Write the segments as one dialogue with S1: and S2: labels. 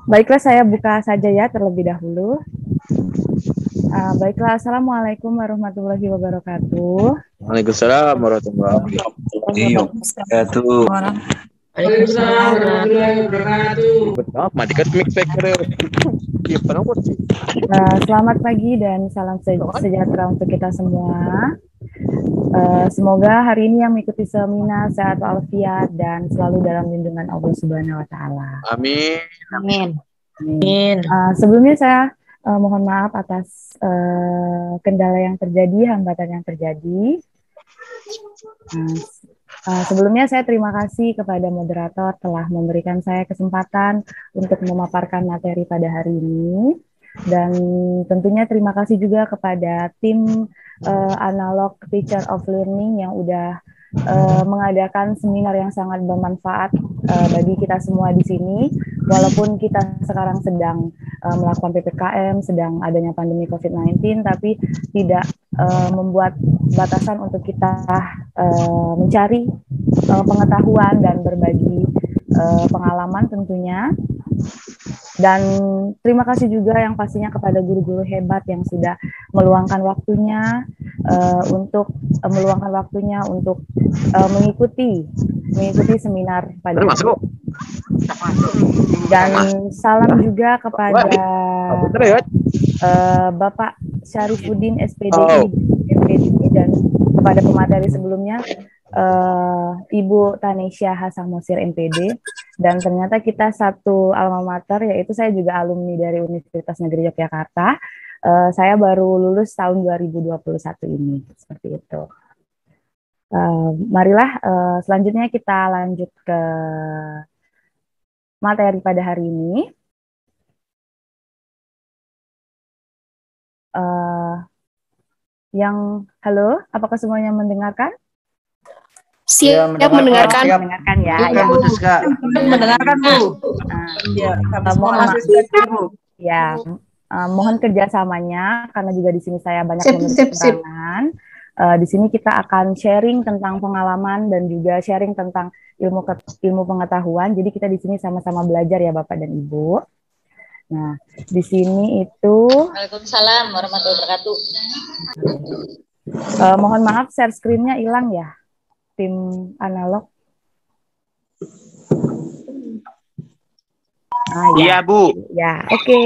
S1: Baiklah, saya buka saja ya terlebih dahulu. Baiklah, Assalamualaikum warahmatullahi wabarakatuh.
S2: Waalaikumsalam warahmatullahi wabarakatuh.
S3: Waalaikumsalam warahmatullahi wabarakatuh.
S1: Selamat pagi dan salam sejahtera untuk kita semua. Semoga hari ini yang mengikuti seminar sehat walafiat dan selalu dalam lindungan Allah Subhanahu wa taala.
S2: Amin.
S3: Amin.
S1: Sebelumnya saya mohon maaf atas kendala yang terjadi, hambatan yang terjadi. Sebelumnya saya terima kasih kepada moderator telah memberikan saya kesempatan untuk memaparkan materi pada hari ini. Dan tentunya terima kasih juga kepada tim Analog Teacher of Learning yang udah mengadakan seminar yang sangat bermanfaat bagi kita semua di sini. Walaupun kita sekarang sedang melakukan PPKM, sedang adanya pandemi COVID-19, tapi tidak membuat batasan untuk kita mencari pengetahuan dan berbagi pengalaman tentunya. Dan terima kasih juga yang pastinya kepada guru-guru hebat yang sudah meluangkan waktunya untuk mengikuti seminar pada hari ini. Dan salam juga kepada Bapak Syarifuddin SPDI MPD dan kepada pemateri sebelumnya Ibu Tanesya Hasamosir MPD. Dan ternyata kita satu alma mater, yaitu saya juga alumni dari Universitas Negeri Yogyakarta. Saya baru lulus tahun 2021 ini, seperti itu. Marilah selanjutnya kita lanjut ke materi pada hari ini. Halo, apakah semuanya mendengarkan?
S4: Siap mendengarkan.
S1: Mendengarkan ya.
S4: Ya, mendengarkan Bu.
S1: Mohon kerjasamanya karena juga di sini saya banyak memiliki kekurangan. Di sini kita akan sharing tentang pengalaman dan juga sharing tentang ilmu pengetahuan. Jadi kita di sini sama-sama belajar ya Bapak dan Ibu. Nah, di sini itu.
S4: Waalaikumsalam warahmatullahi wabarakatuh.
S1: Mohon maaf, share screen-nya hilang ya. Tim analog.
S2: Iya, Bu.
S1: Ya, oke.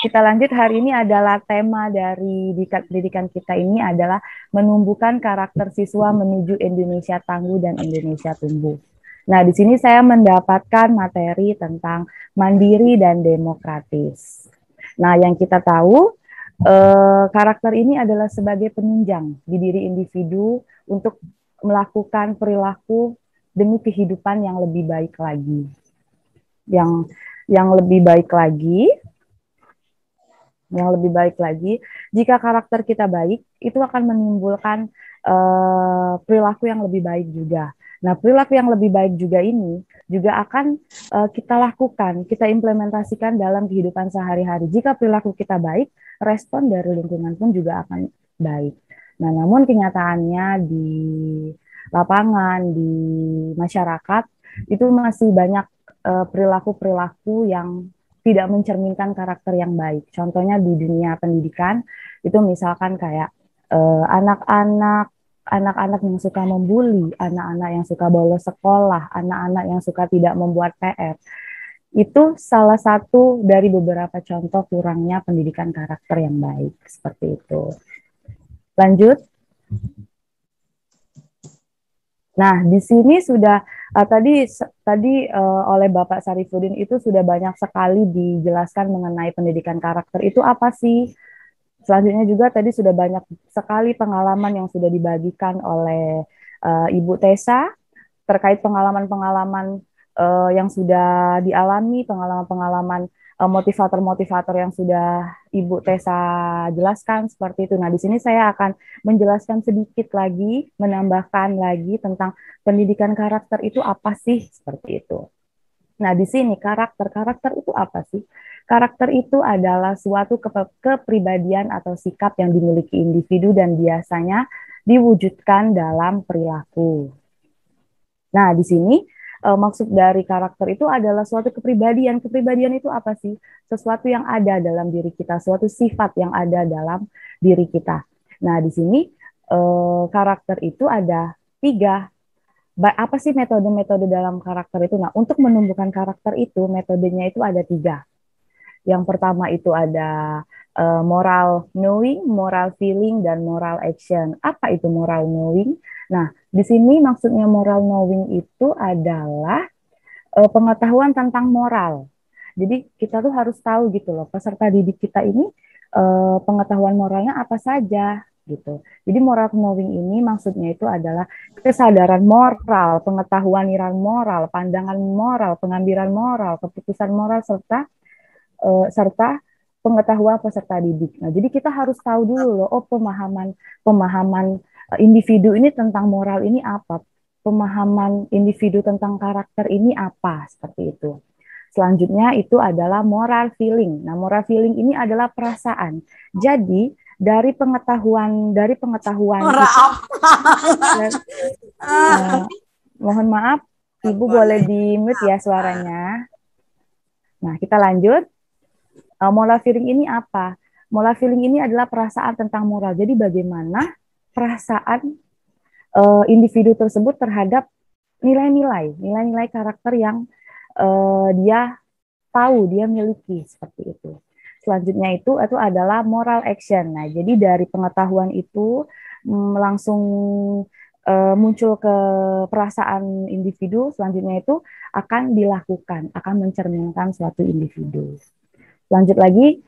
S1: Kita lanjut. Hari ini adalah tema dari pendidikan kita ini adalah menumbuhkan karakter siswa menuju Indonesia tangguh dan Indonesia tumbuh. Nah, di sini saya mendapatkan materi tentang mandiri dan demokratis. Nah, yang kita tahu, karakter ini adalah sebagai penunjang di diri individu untuk melakukan perilaku demi kehidupan yang lebih baik lagi. Yang lebih baik lagi, jika karakter kita baik, itu akan menimbulkan perilaku yang lebih baik juga. Nah, perilaku yang lebih baik juga ini juga akan kita lakukan, kita implementasikan dalam kehidupan sehari-hari. Jika perilaku kita baik, respon dari lingkungan pun juga akan baik. Nah, namun kenyataannya di lapangan, di masyarakat, itu masih banyak perilaku-perilaku yang tidak mencerminkan karakter yang baik. Contohnya di dunia pendidikan, itu misalkan kayak anak-anak yang suka membuli, anak-anak yang suka bolos sekolah, anak-anak yang suka tidak membuat PR. Itu salah satu dari beberapa contoh kurangnya pendidikan karakter yang baik, seperti itu. Lanjut. Nah, di sini sudah tadi oleh Bapak Syarifuddin itu sudah banyak sekali dijelaskan mengenai pendidikan karakter itu apa sih. Selanjutnya juga tadi sudah banyak sekali pengalaman yang sudah dibagikan oleh Ibu Tessa terkait pengalaman-pengalaman yang sudah dialami, pengalaman-pengalaman motivator-motivator yang sudah Ibu Tessa jelaskan seperti itu. Nah, di sini saya akan menjelaskan sedikit lagi, menambahkan lagi tentang pendidikan karakter itu apa sih, seperti itu. Nah, di sini karakter itu apa sih? Karakter itu adalah suatu kepribadian atau sikap yang dimiliki individu dan biasanya diwujudkan dalam perilaku. Nah, di sini maksud dari karakter itu adalah suatu kepribadian. Kepribadian itu apa sih? Sesuatu yang ada dalam diri kita, suatu sifat yang ada dalam diri kita. Nah, di sini karakter itu ada 3. Apa sih metode-metode dalam karakter itu? Nah, untuk menumbuhkan karakter itu, metodenya itu ada 3. Yang pertama itu ada moral knowing, moral feeling, dan moral action. Apa itu moral knowing? Nah, di sini maksudnya moral knowing itu adalah pengetahuan tentang moral. Jadi kita tuh harus tahu gitu loh, peserta didik kita ini pengetahuan moralnya apa saja gitu. Jadi moral knowing ini maksudnya itu adalah kesadaran moral, pengetahuan nilai moral, pandangan moral, pengambilan moral, keputusan moral serta pengetahuan peserta didik. Nah, jadi kita harus tahu dulu loh, pemahaman individu ini tentang moral ini apa, pemahaman individu tentang karakter ini apa, seperti itu. Selanjutnya itu adalah moral feeling. Nah, moral feeling ini adalah perasaan. Jadi dari pengetahuan mohon maaf, Ibu boleh di-mute ya suaranya. Nah, kita lanjut. Moral feeling ini apa? Moral feeling ini adalah perasaan tentang moral. Jadi bagaimana perasaan individu tersebut terhadap nilai-nilai karakter yang dia tahu, dia miliki, seperti itu. Selanjutnya itu adalah moral action. Nah, jadi dari pengetahuan itu langsung muncul ke perasaan individu, selanjutnya itu akan dilakukan, akan mencerminkan suatu individu. Lanjut lagi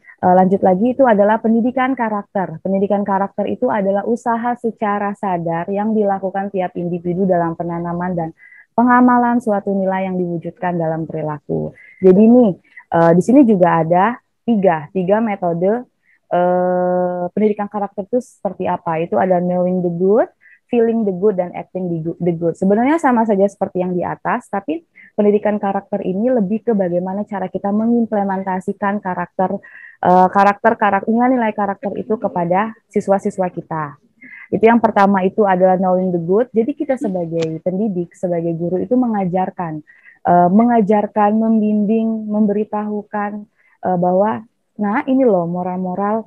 S1: itu adalah pendidikan karakter. Pendidikan karakter itu adalah usaha secara sadar yang dilakukan tiap individu dalam penanaman dan pengamalan suatu nilai yang diwujudkan dalam perilaku. Jadi nih, di sini juga ada tiga metode pendidikan karakter itu seperti apa. Itu ada knowing the good, feeling the good, dan acting the good. Sebenarnya sama saja seperti yang di atas, tapi pendidikan karakter ini lebih ke bagaimana cara kita mengimplementasikan nilai karakter itu kepada siswa-siswa kita. Itu yang pertama itu adalah knowing the good. Jadi kita sebagai pendidik, sebagai guru itu mengajarkan, membimbing, memberitahukan bahwa, nah ini loh moral-moral,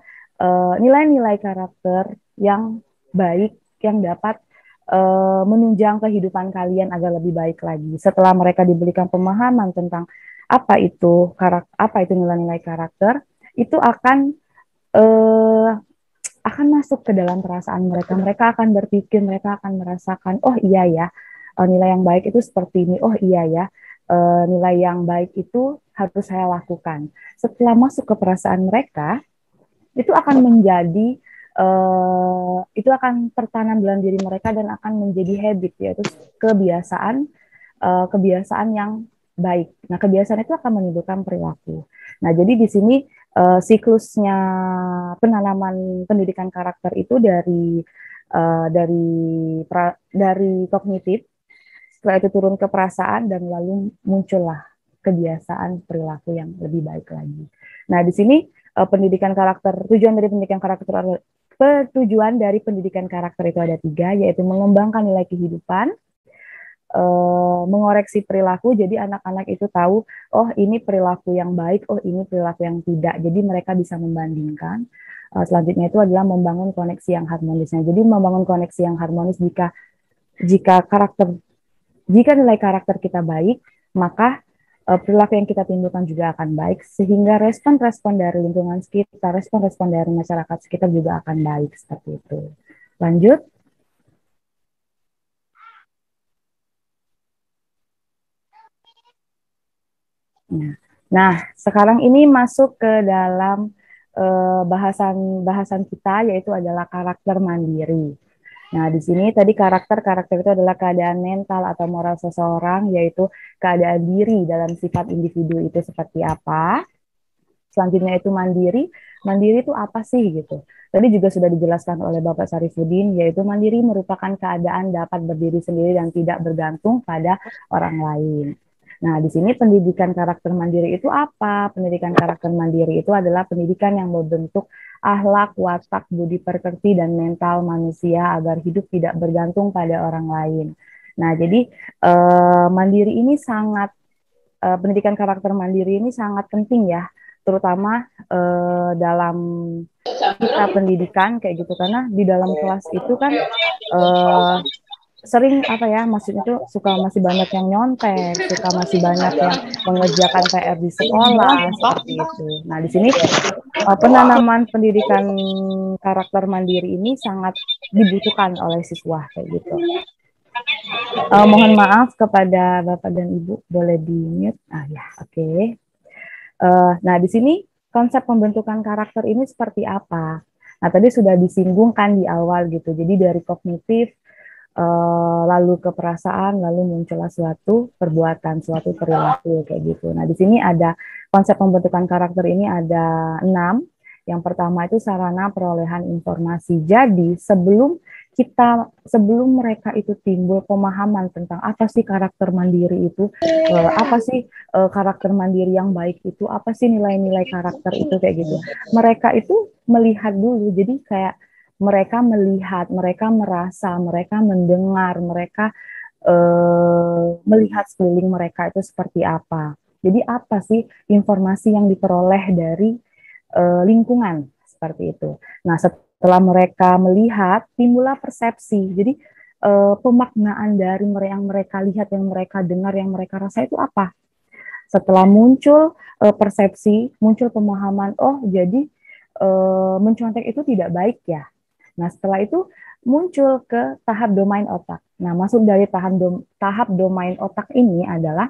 S1: nilai-nilai karakter yang baik yang dapat menunjang kehidupan kalian agar lebih baik lagi. Setelah mereka diberikan pemahaman tentang apa itu nilai-nilai karakter, itu akan masuk ke dalam perasaan mereka. Mereka akan berpikir, mereka akan merasakan, oh iya ya, nilai yang baik itu seperti ini. Oh iya ya, nilai yang baik itu harus saya lakukan. Setelah masuk ke perasaan mereka, itu akan menjadi itu akan tertanam dalam diri mereka dan akan menjadi habit, yaitu kebiasaan yang baik. Nah, kebiasaan itu akan menimbulkan perilaku. Nah, jadi di sini siklusnya penanaman pendidikan karakter itu dari kognitif, setelah itu turun ke perasaan dan lalu muncullah kebiasaan perilaku yang lebih baik lagi. Nah, di sini tujuan dari pendidikan karakter itu ada 3, yaitu mengembangkan nilai kehidupan, mengoreksi perilaku, jadi anak-anak itu tahu, oh ini perilaku yang baik, oh ini perilaku yang tidak, jadi mereka bisa membandingkan. Selanjutnya itu adalah membangun koneksi yang harmonisnya. Jadi membangun koneksi yang harmonis, jika nilai karakter kita baik, maka perilaku yang kita timbulkan juga akan baik, sehingga respon-respon dari lingkungan sekitar, respon-respon dari masyarakat sekitar juga akan baik, seperti itu. Lanjut. Nah, sekarang ini masuk ke dalam bahasan kita, yaitu adalah karakter mandiri. Nah, di sini tadi karakter itu adalah keadaan mental atau moral seseorang, yaitu keadaan diri dalam sifat individu itu seperti apa. Selanjutnya itu mandiri. Mandiri itu apa sih gitu. Tadi juga sudah dijelaskan oleh Bapak Sarifudin, yaitu mandiri merupakan keadaan dapat berdiri sendiri dan tidak bergantung pada orang lain. Nah, di sini pendidikan karakter mandiri itu apa? Pendidikan karakter mandiri itu adalah pendidikan yang membentuk akhlak, watak, budi pekerti, dan mental manusia agar hidup tidak bergantung pada orang lain. Nah, jadi mandiri ini sangat pendidikan karakter mandiri ini sangat penting ya, terutama dalam kita pendidikan kayak gitu, karena di dalam kelas itu kan eh, sering apa ya, maksudnya tuh suka masih banyak yang nyontek, suka masih banyak yang mengerjakan PR di sekolah seperti itu. Nah, di sini penanaman pendidikan karakter mandiri ini sangat dibutuhkan oleh siswa kayak gitu. Mohon maaf kepada Bapak dan Ibu, boleh di-mute. Ya, oke. Nah, di sini konsep pembentukan karakter ini seperti apa? Nah, tadi sudah disinggungkan di awal gitu. Jadi dari kognitif, lalu ke perasaan, lalu muncullah suatu perbuatan, suatu perilaku kayak gitu. Nah, di sini ada konsep pembentukan karakter ini ada 6. Yang pertama itu sarana perolehan informasi. Jadi sebelum mereka itu timbul pemahaman tentang apa sih karakter mandiri itu, apa sih karakter mandiri yang baik itu, apa sih nilai-nilai karakter itu kayak gitu. Mereka itu melihat dulu, jadi kayak mereka melihat, mereka merasa, mereka mendengar, mereka melihat sekeliling mereka itu seperti apa. Jadi apa sih informasi yang diperoleh dari lingkungan seperti itu. Nah, setelah mereka melihat, timbullah persepsi. Jadi pemaknaan dari yang mereka lihat, yang mereka dengar, yang mereka rasa itu apa? Setelah muncul persepsi, muncul pemahaman, oh jadi mencontek itu tidak baik ya. Nah, setelah itu muncul ke tahap domain otak. Nah, masuk dari tahap domain otak ini adalah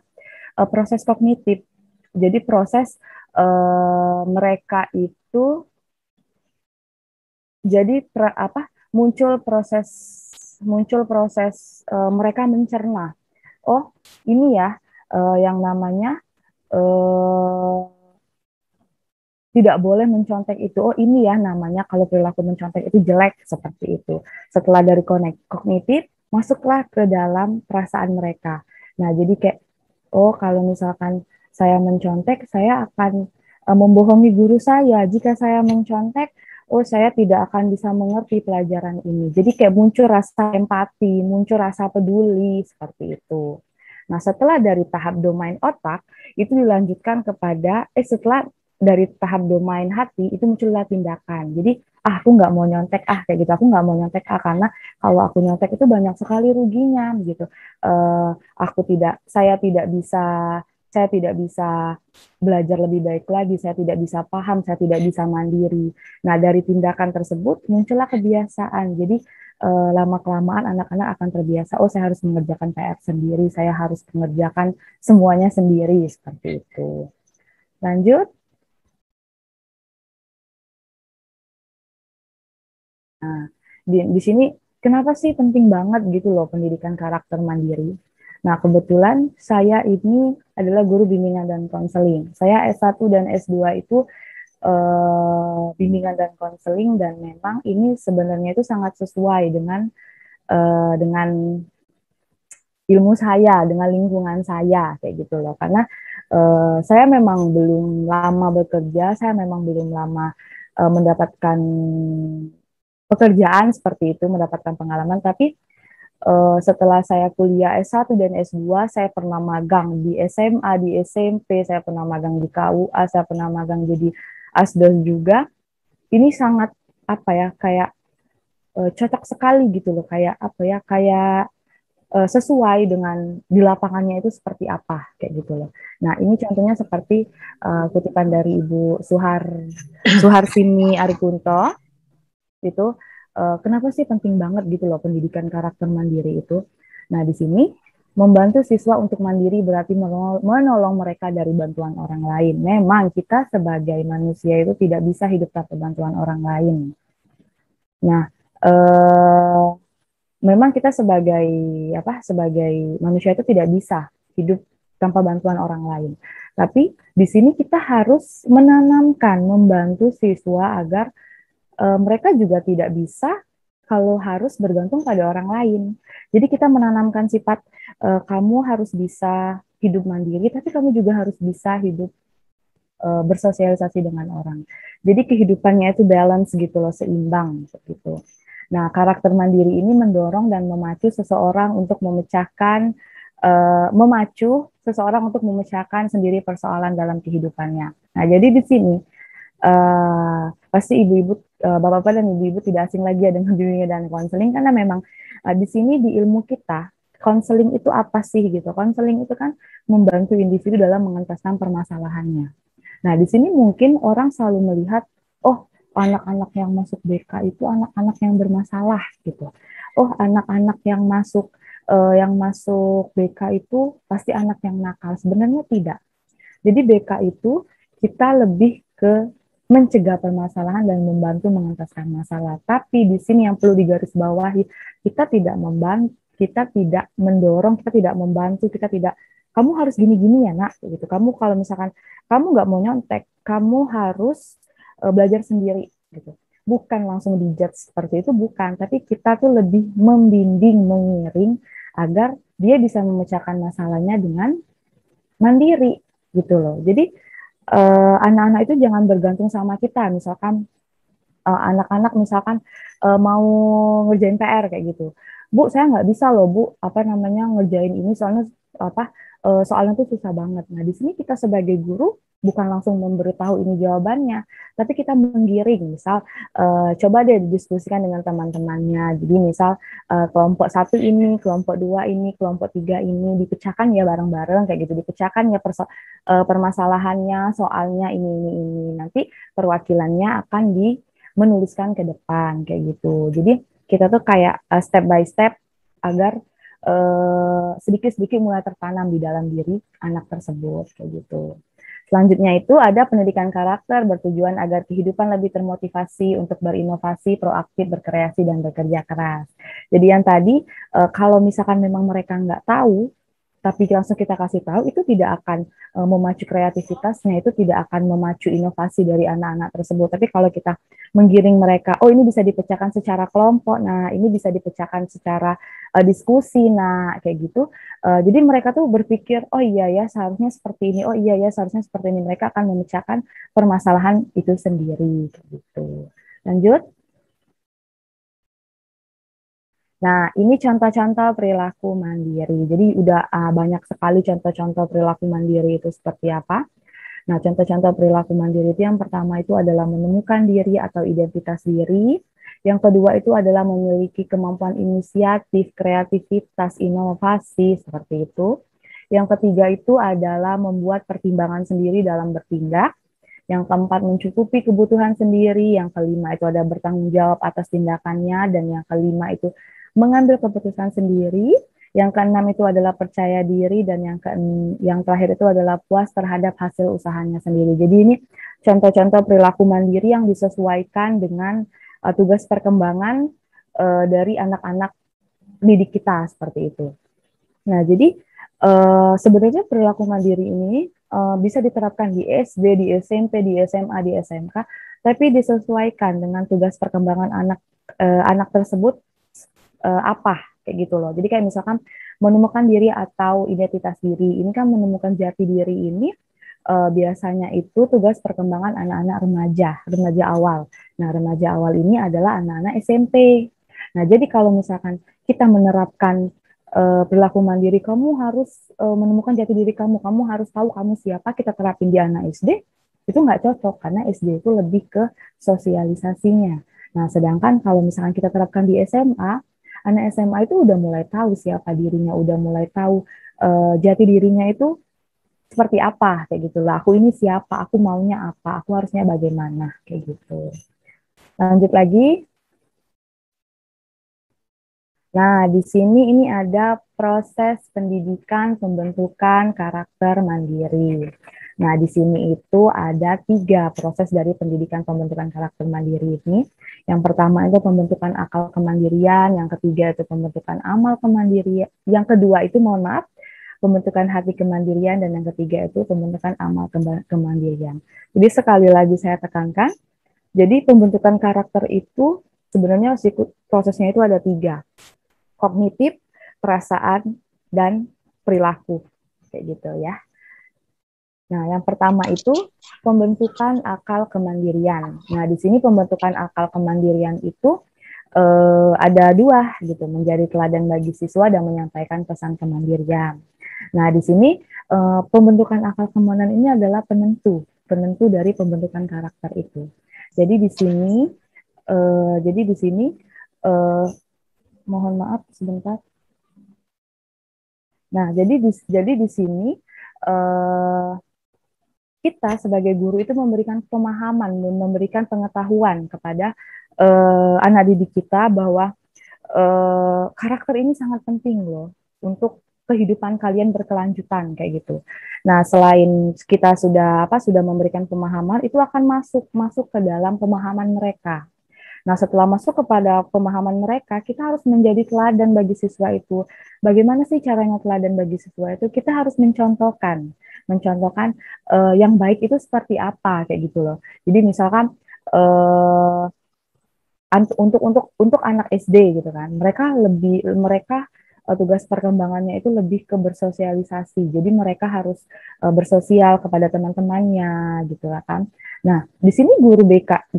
S1: proses kognitif. Jadi proses mereka itu jadi muncul proses mereka mencerna. Oh, ini ya yang namanya tidak boleh mencontek itu. Oh, ini ya namanya kalau perilaku mencontek itu jelek seperti itu. Setelah dari kognitif, masuklah ke dalam perasaan mereka. Nah, jadi kayak oh, kalau misalkan saya mencontek, saya akan membohongi guru saya. Jika saya mencontek, oh saya tidak akan bisa mengerti pelajaran ini. Jadi kayak muncul rasa empati, muncul rasa peduli seperti itu. Nah, setelah dari tahap domain otak, itu dilanjutkan kepada, setelah dari tahap domain hati, itu muncullah tindakan. Jadi, aku nggak mau nyontek, kayak gitu. Aku nggak mau nyontek, karena kalau aku nyontek itu banyak sekali ruginya, gitu. Saya tidak bisa belajar lebih baik lagi, saya tidak bisa paham, saya tidak bisa mandiri. Nah, dari tindakan tersebut muncullah kebiasaan. Jadi lama-kelamaan anak-anak akan terbiasa, oh saya harus mengerjakan PR sendiri, saya harus mengerjakan semuanya sendiri, seperti itu. Lanjut. Nah, di sini kenapa sih penting banget gitu loh pendidikan karakter mandiri? Nah, kebetulan saya ini adalah guru bimbingan dan konseling. Saya S1 dan S2 itu bimbingan dan konseling, dan memang ini sebenarnya itu sangat sesuai dengan ilmu saya, dengan lingkungan saya kayak gitu loh. Karena saya memang belum lama bekerja, saya memang belum lama mendapatkan pekerjaan seperti itu, mendapatkan pengalaman, tapi setelah saya kuliah S1 dan S2, saya pernah magang di SMA, di SMP, saya pernah magang di KUA, saya pernah magang jadi asdos juga. Ini sangat apa ya, kayak cocok sekali gitu loh, kayak apa ya, kayak sesuai dengan di lapangannya itu seperti apa kayak gitu loh. Nah, ini contohnya seperti kutipan dari Ibu Suharsini Arikunto itu, kenapa sih penting banget gitu loh pendidikan karakter mandiri itu. Nah, di sini membantu siswa untuk mandiri berarti menolong mereka dari bantuan orang lain. Memang kita sebagai manusia itu tidak bisa hidup tanpa bantuan orang lain. Nah, memang kita sebagai manusia itu tidak bisa hidup tanpa bantuan orang lain. Tapi di sini kita harus menanamkan, membantu siswa agar mereka juga tidak bisa kalau harus bergantung pada orang lain. Jadi kita menanamkan sifat kamu harus bisa hidup mandiri, tapi kamu juga harus bisa hidup bersosialisasi dengan orang. Jadi kehidupannya itu balance gitu loh, seimbang gitu. Nah, karakter mandiri ini mendorong dan memacu seseorang untuk memecahkan sendiri persoalan dalam kehidupannya. Nah, jadi di sini pasti ibu-ibu, bapak-bapak dan ibu-ibu tidak asing lagi ya dengan dunia dan konseling, karena memang di sini di ilmu kita, konseling itu apa sih gitu? Konseling itu kan membantu individu dalam mengentaskan permasalahannya. Nah, di sini mungkin orang selalu melihat, oh, anak-anak yang masuk BK itu anak-anak yang bermasalah gitu. Oh, anak-anak yang masuk BK itu pasti anak yang nakal. Sebenarnya tidak. Jadi BK itu kita lebih ke mencegah permasalahan dan membantu mengentaskan masalah. Tapi di sini yang perlu digarisbawahi, kita tidak membantu, kita tidak mendorong, kita tidak membantu, kita tidak, kamu harus gini-gini ya nak, gitu. Kamu kalau misalkan kamu nggak mau nyontek, kamu harus belajar sendiri, gitu. Bukan langsung dijudge seperti itu, bukan. Tapi kita tuh lebih membimbing, mengiring agar dia bisa memecahkan masalahnya dengan mandiri, gitu loh. Jadi anak-anak itu jangan bergantung sama kita. Misalkan anak-anak misalkan mau ngerjain PR kayak gitu. Bu, saya nggak bisa loh, Bu, ngerjain ini soalnya soalnya tuh susah banget. Nah, di sini kita sebagai guru bukan langsung memberitahu ini jawabannya, tapi kita menggiring. Misal, coba deh didiskusikan dengan teman-temannya. Jadi misal kelompok 1 ini, kelompok 2 ini, kelompok 3 ini dipecahkan ya bareng-bareng kayak gitu, dipecahkan ya permasalahannya, soalnya ini. Nanti perwakilannya akan menuliskan ke depan kayak gitu. Jadi kita tuh kayak step by step agar sedikit-sedikit mulai tertanam di dalam diri anak tersebut kayak gitu. Selanjutnya itu ada pendidikan karakter bertujuan agar kehidupan lebih termotivasi untuk berinovasi, proaktif, berkreasi, dan bekerja keras. Jadi yang tadi, kalau misalkan memang mereka nggak tahu, tapi langsung kita kasih tahu, itu tidak akan memacu kreativitasnya, itu tidak akan memacu inovasi dari anak-anak tersebut. Tapi kalau kita menggiring mereka, oh ini bisa dipecahkan secara kelompok, nah ini bisa dipecahkan secara diskusi, nah kayak gitu. Jadi mereka tuh berpikir, oh iya ya seharusnya seperti ini, oh iya ya seharusnya seperti ini. Mereka akan memecahkan permasalahan itu sendiri, kayak gitu. Lanjut. Nah, ini contoh-contoh perilaku mandiri. Jadi udah banyak sekali contoh-contoh perilaku mandiri itu seperti apa. Nah, contoh-contoh perilaku mandiri itu yang pertama itu adalah menemukan diri atau identitas diri. Yang kedua itu adalah memiliki kemampuan inisiatif, kreativitas, inovasi, seperti itu. Yang ketiga itu adalah membuat pertimbangan sendiri dalam bertindak. Yang keempat, mencukupi kebutuhan sendiri. Yang kelima itu ada bertanggung jawab atas tindakannya. Dan yang kelima itu mengambil keputusan sendiri. Yang keenam itu adalah percaya diri. Dan yang terakhir itu adalah puas terhadap hasil usahanya sendiri. Jadi ini contoh-contoh perilaku mandiri yang disesuaikan dengan tugas perkembangan dari anak-anak didik kita, seperti itu. Nah, jadi sebenarnya perilaku mandiri ini bisa diterapkan di SD, di SMP, di SMA, di SMK, tapi disesuaikan dengan tugas perkembangan anak tersebut apa kayak gitu loh. Jadi kayak misalkan menemukan diri atau identitas diri, ini kan menemukan jati diri ini biasanya itu tugas perkembangan anak-anak remaja awal. Nah, remaja awal ini adalah anak-anak SMP. Nah, jadi kalau misalkan kita menerapkan perilaku mandiri, kamu harus menemukan jati diri kamu harus tahu kamu siapa, kita terapin di anak SD, itu nggak cocok, karena SD itu lebih ke sosialisasinya. Nah, sedangkan kalau misalkan kita terapkan di SMA, anak SMA itu udah mulai tahu siapa dirinya, udah mulai tahu jati dirinya itu seperti apa, kayak gitu lah. Aku ini siapa, aku maunya apa, aku harusnya bagaimana, kayak gitu. Lanjut lagi. Nah, di sini ini ada proses pendidikan pembentukan karakter mandiri. Nah, di sini itu ada 3 proses dari pendidikan pembentukan karakter mandiri ini. Yang pertama itu pembentukan akal kemandirian, yang ketiga itu pembentukan amal kemandirian, yang kedua itu pembentukan hati kemandirian, dan yang ketiga itu pembentukan amal kemandirian. Jadi sekali lagi saya tekankan, jadi pembentukan karakter itu sebenarnya prosesnya itu ada 3. Kognitif, perasaan, dan perilaku. Kayak gitu ya. Nah, yang pertama itu pembentukan akal kemandirian. Nah, di sini pembentukan akal kemandirian itu ada dua gitu, menjadi teladan bagi siswa dan menyampaikan pesan kemandirian. Nah, di sini pembentukan akal kemohonan ini adalah penentu dari pembentukan karakter itu. Jadi di sini, mohon maaf sebentar. Nah, jadi di sini kita sebagai guru itu memberikan pemahaman, memberikan pengetahuan kepada anak didik kita bahwa karakter ini sangat penting loh untuk kehidupan kalian berkelanjutan kayak gitu. Nah, selain kita sudah memberikan pemahaman, itu akan masuk ke dalam pemahaman mereka. Nah, setelah masuk kepada pemahaman mereka, kita harus menjadi teladan bagi siswa itu. Bagaimana sih caranya teladan bagi siswa itu? Kita harus mencontohkan yang baik itu seperti apa kayak gitu loh. Jadi misalkan untuk anak SD gitu kan, mereka tugas perkembangannya itu lebih ke bersosialisasi. Jadi mereka harus bersosial kepada teman-temannya gitu kan. Nah, di sini guru BK,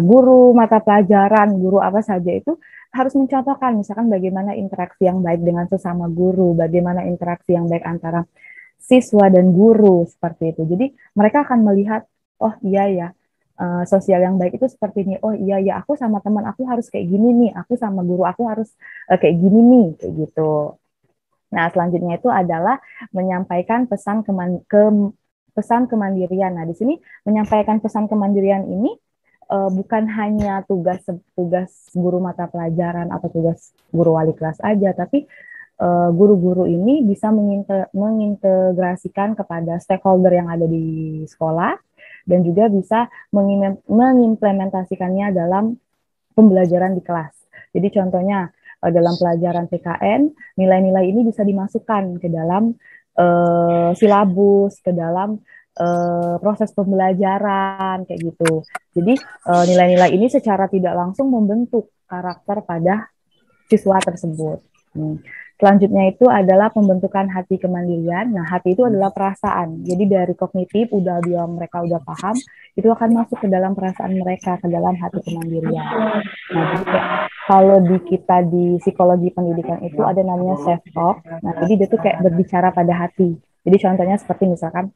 S1: guru mata pelajaran, guru apa saja itu harus mencontohkan misalkan bagaimana interaksi yang baik dengan sesama guru, bagaimana interaksi yang baik antara siswa dan guru seperti itu. Jadi mereka akan melihat, oh iya ya, sosial yang baik itu seperti ini. Oh iya ya, aku sama teman aku harus kayak gini nih, aku sama guru aku harus kayak gini nih, kayak gitu. Nah, selanjutnya itu adalah menyampaikan pesan kemandirian. Nah, di sini menyampaikan pesan kemandirian ini bukan hanya tugas guru mata pelajaran atau tugas guru wali kelas aja, tapi guru-guru ini bisa mengintegrasikan kepada stakeholder yang ada di sekolah dan juga bisa mengimplementasikannya dalam pembelajaran di kelas. Jadi contohnya dalam pelajaran PKN, nilai-nilai ini bisa dimasukkan ke dalam silabus, ke dalam proses pembelajaran kayak gitu. Jadi nilai-nilai ini secara tidak langsung membentuk karakter pada siswa tersebut. Selanjutnya itu adalah pembentukan hati kemandirian. Nah, hati itu adalah perasaan. Jadi dari kognitif mereka udah paham, itu akan masuk ke dalam perasaan mereka, ke dalam hati kemandirian. Nah, jadi kalau kita di psikologi pendidikan itu ada namanya self talk. Nah, jadi dia tuh kayak berbicara pada hati. Jadi contohnya seperti misalkan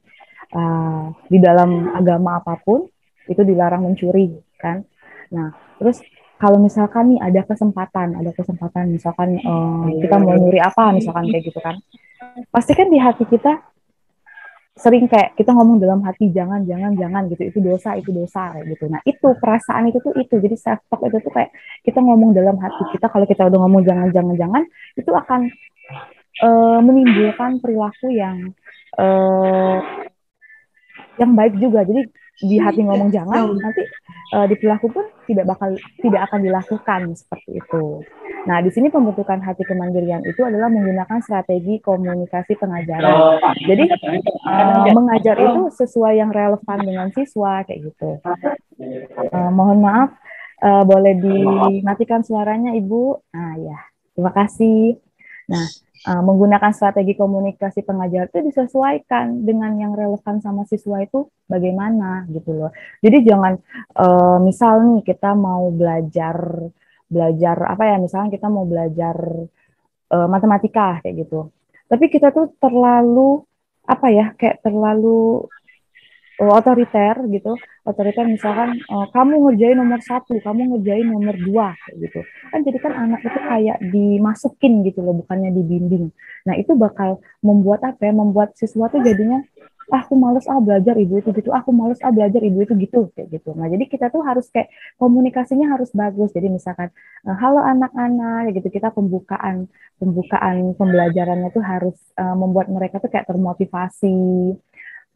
S1: di dalam agama apapun itu dilarang mencuri, kan? Nah, terus kalau misalkan nih ada kesempatan misalkan kita mau nyuri apa misalkan kayak gitu kan, pasti kan di hati kita sering kayak kita ngomong dalam hati jangan gitu, itu dosa kayak gitu. Nah, itu perasaan itu jadi self talk itu tuh kayak kita ngomong dalam hati kita. Kalau kita udah ngomong jangan itu akan menimbulkan perilaku yang baik juga. Jadi di hati ngomong jangan, nanti di perilaku pun tidak akan dilakukan seperti itu. Nah, di sini pembentukan hati kemandirian itu adalah menggunakan strategi komunikasi pengajaran. Jadi mengajar itu sesuai yang relevan dengan siswa kayak gitu. Mohon maaf, boleh dimatikan suaranya, Ibu. Nah, ya, terima kasih. Nah, menggunakan strategi komunikasi pengajar itu disesuaikan dengan yang relevan sama siswa itu bagaimana gitu loh. Jadi jangan misal nih kita mau belajar apa ya, misalnya kita mau belajar matematika kayak gitu. Tapi kita tuh terlalu apa ya, kayak terlalu otoriter gitu, misalkan kamu ngerjain nomor 1, kamu ngerjain nomor 2 gitu kan, jadi kan anak itu kayak dimasukin gitu loh, bukannya dibimbing. Nah, itu bakal membuat membuat siswa tuh jadinya aku males belajar ibu itu gitu, aku males belajar ibu itu gitu kayak gitu. Nah, jadi kita tuh harus kayak komunikasinya harus bagus. Jadi misalkan halo anak-anak gitu, kita pembukaan pembelajarannya tuh harus membuat mereka tuh kayak termotivasi,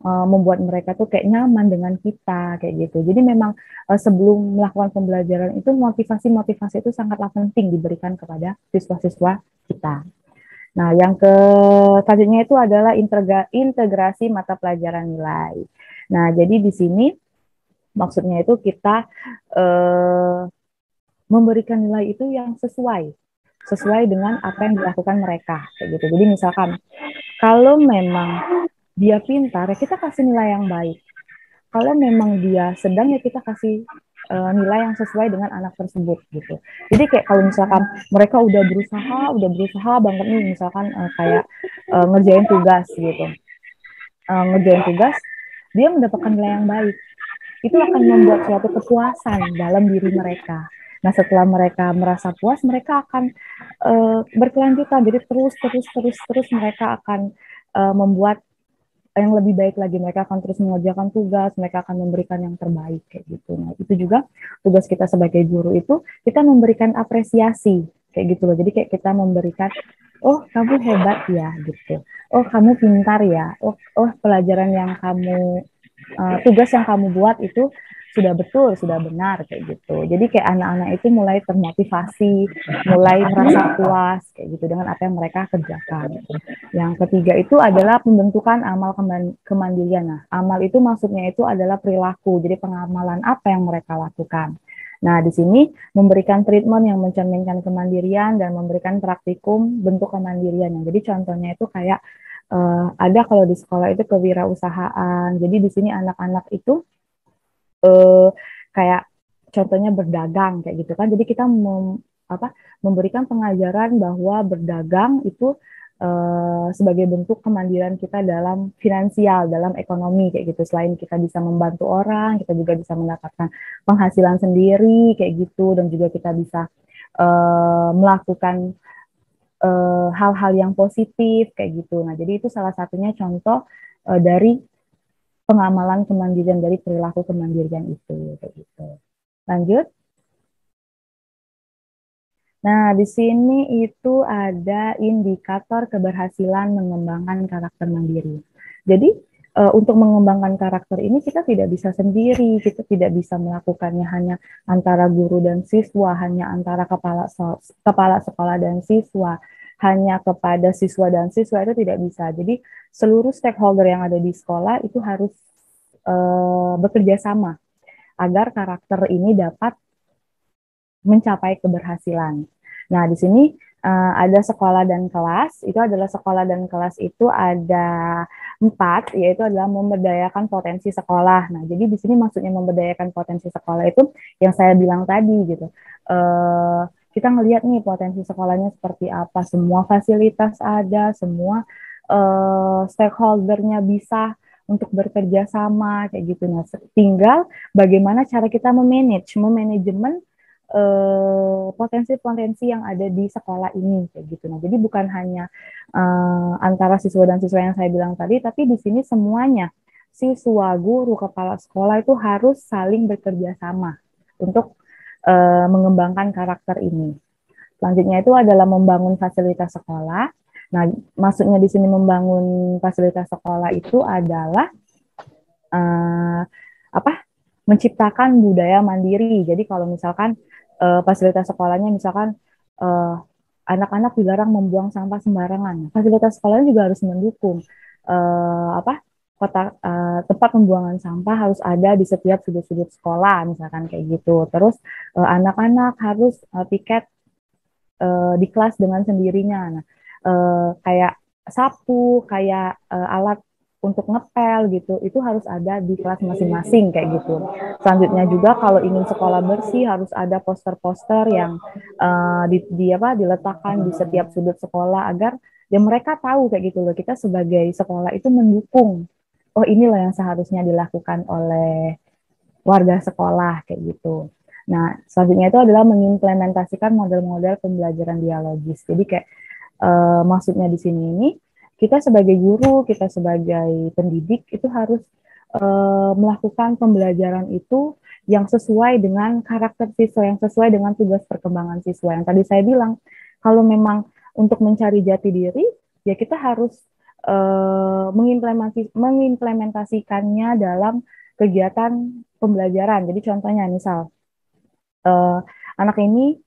S1: membuat mereka tuh kayak nyaman dengan kita kayak gitu. Jadi memang sebelum melakukan pembelajaran itu motivasi itu sangatlah penting diberikan kepada siswa-siswa kita. Nah, yang selanjutnya itu adalah integrasi mata pelajaran nilai. Nah, jadi di sini maksudnya itu kita memberikan nilai itu yang sesuai dengan apa yang dilakukan mereka kayak gitu. Jadi misalkan kalau memang dia pintar, ya kita kasih nilai yang baik. Kalau memang dia sedang, ya kita kasih nilai yang sesuai dengan anak tersebut gitu. Jadi kayak kalau misalkan mereka udah berusaha banget nih, misalkan kayak ngerjain tugas gitu, ngerjain tugas, dia mendapatkan nilai yang baik, itu akan membuat suatu kepuasan dalam diri mereka. Nah, setelah mereka merasa puas, mereka akan berkelanjutan. Jadi terus mereka akan membuat yang lebih baik lagi. Mereka akan terus mengerjakan tugas, mereka akan memberikan yang terbaik kayak gitu. Nah, itu juga tugas kita sebagai guru itu kita memberikan apresiasi kayak gitu loh. Jadi kayak kita memberikan, oh kamu hebat ya gitu. Oh kamu pintar ya. Oh pelajaran yang kamu tugas yang kamu buat itu sudah betul, sudah benar kayak gitu. Jadi kayak anak-anak itu mulai termotivasi, mulai merasa puas kayak gitu dengan apa yang mereka kerjakan. Yang ketiga itu adalah pembentukan amal kemandirian. Nah, amal itu maksudnya itu adalah perilaku. Jadi pengamalan apa yang mereka lakukan. Nah, di sini memberikan treatment yang mencerminkan kemandirian dan memberikan praktikum bentuk kemandirian. Jadi contohnya itu kayak ada kalau di sekolah itu kewirausahaan. Jadi di sini anak-anak itu kayak contohnya berdagang kayak gitu kan. Jadi kita memberikan pengajaran bahwa berdagang itu sebagai bentuk kemandirian kita dalam finansial, dalam ekonomi kayak gitu. Selain kita bisa membantu orang, kita juga bisa mendapatkan penghasilan sendiri kayak gitu, dan juga kita bisa melakukan hal-hal yang positif kayak gitu. Nah, jadi itu salah satunya contoh dari pengamalan kemandirian, dari perilaku kemandirian itu kayak gitu. Lanjut. Nah, di sini itu ada indikator keberhasilan mengembangkan karakter mandiri. Jadi, untuk mengembangkan karakter ini kita tidak bisa sendiri, kita tidak bisa melakukannya hanya antara guru dan siswa, hanya antara kepala sekolah dan siswa, hanya kepada siswa dan siswa, itu tidak bisa. Jadi, seluruh stakeholder yang ada di sekolah itu harus bekerja sama agar karakter ini dapat mencapai keberhasilan. Nah, di sini ada sekolah dan kelas. Itu adalah sekolah dan kelas itu ada 4, yaitu adalah memberdayakan potensi sekolah. Nah, jadi di sini maksudnya memberdayakan potensi sekolah itu yang saya bilang tadi gitu. Kita ngelihat nih potensi sekolahnya seperti apa, semua fasilitas ada, semua stakeholdernya bisa untuk bekerja sama kayak gitu. Nah, tinggal bagaimana cara kita memanajemen potensi-potensi yang ada di sekolah ini kayak gitu. Nah, jadi bukan hanya antara siswa dan siswa yang saya bilang tadi, tapi di sini semuanya siswa, guru, kepala sekolah itu harus saling bekerja sama untuk mengembangkan karakter ini. Selanjutnya itu adalah membangun fasilitas sekolah. Nah, maksudnya di sini membangun fasilitas sekolah itu adalah menciptakan budaya mandiri. Jadi kalau misalkan fasilitas sekolahnya misalkan anak-anak dilarang membuang sampah sembarangan, fasilitas sekolahnya juga harus mendukung tempat pembuangan sampah harus ada di setiap sudut-sudut sekolah, misalkan kayak gitu. Terus anak-anak harus piket di kelas dengan sendirinya. Nah, kayak sapu, kayak alat untuk ngepel gitu, itu harus ada di kelas masing-masing kayak gitu. Selanjutnya juga kalau ingin sekolah bersih harus ada poster-poster yang diletakkan di setiap sudut sekolah agar ya mereka tahu kayak gitu loh, kita sebagai sekolah itu mendukung. Oh, inilah yang seharusnya dilakukan oleh warga sekolah kayak gitu. Nah, selanjutnya itu adalah mengimplementasikan model-model pembelajaran dialogis. Jadi kayak maksudnya di sini ini kita sebagai guru, kita sebagai pendidik itu harus melakukan pembelajaran itu yang sesuai dengan karakter siswa, yang sesuai dengan tugas perkembangan siswa. Yang tadi saya bilang, kalau memang untuk mencari jati diri, ya kita harus mengimplementasikannya dalam kegiatan pembelajaran. Jadi contohnya misal, anak ini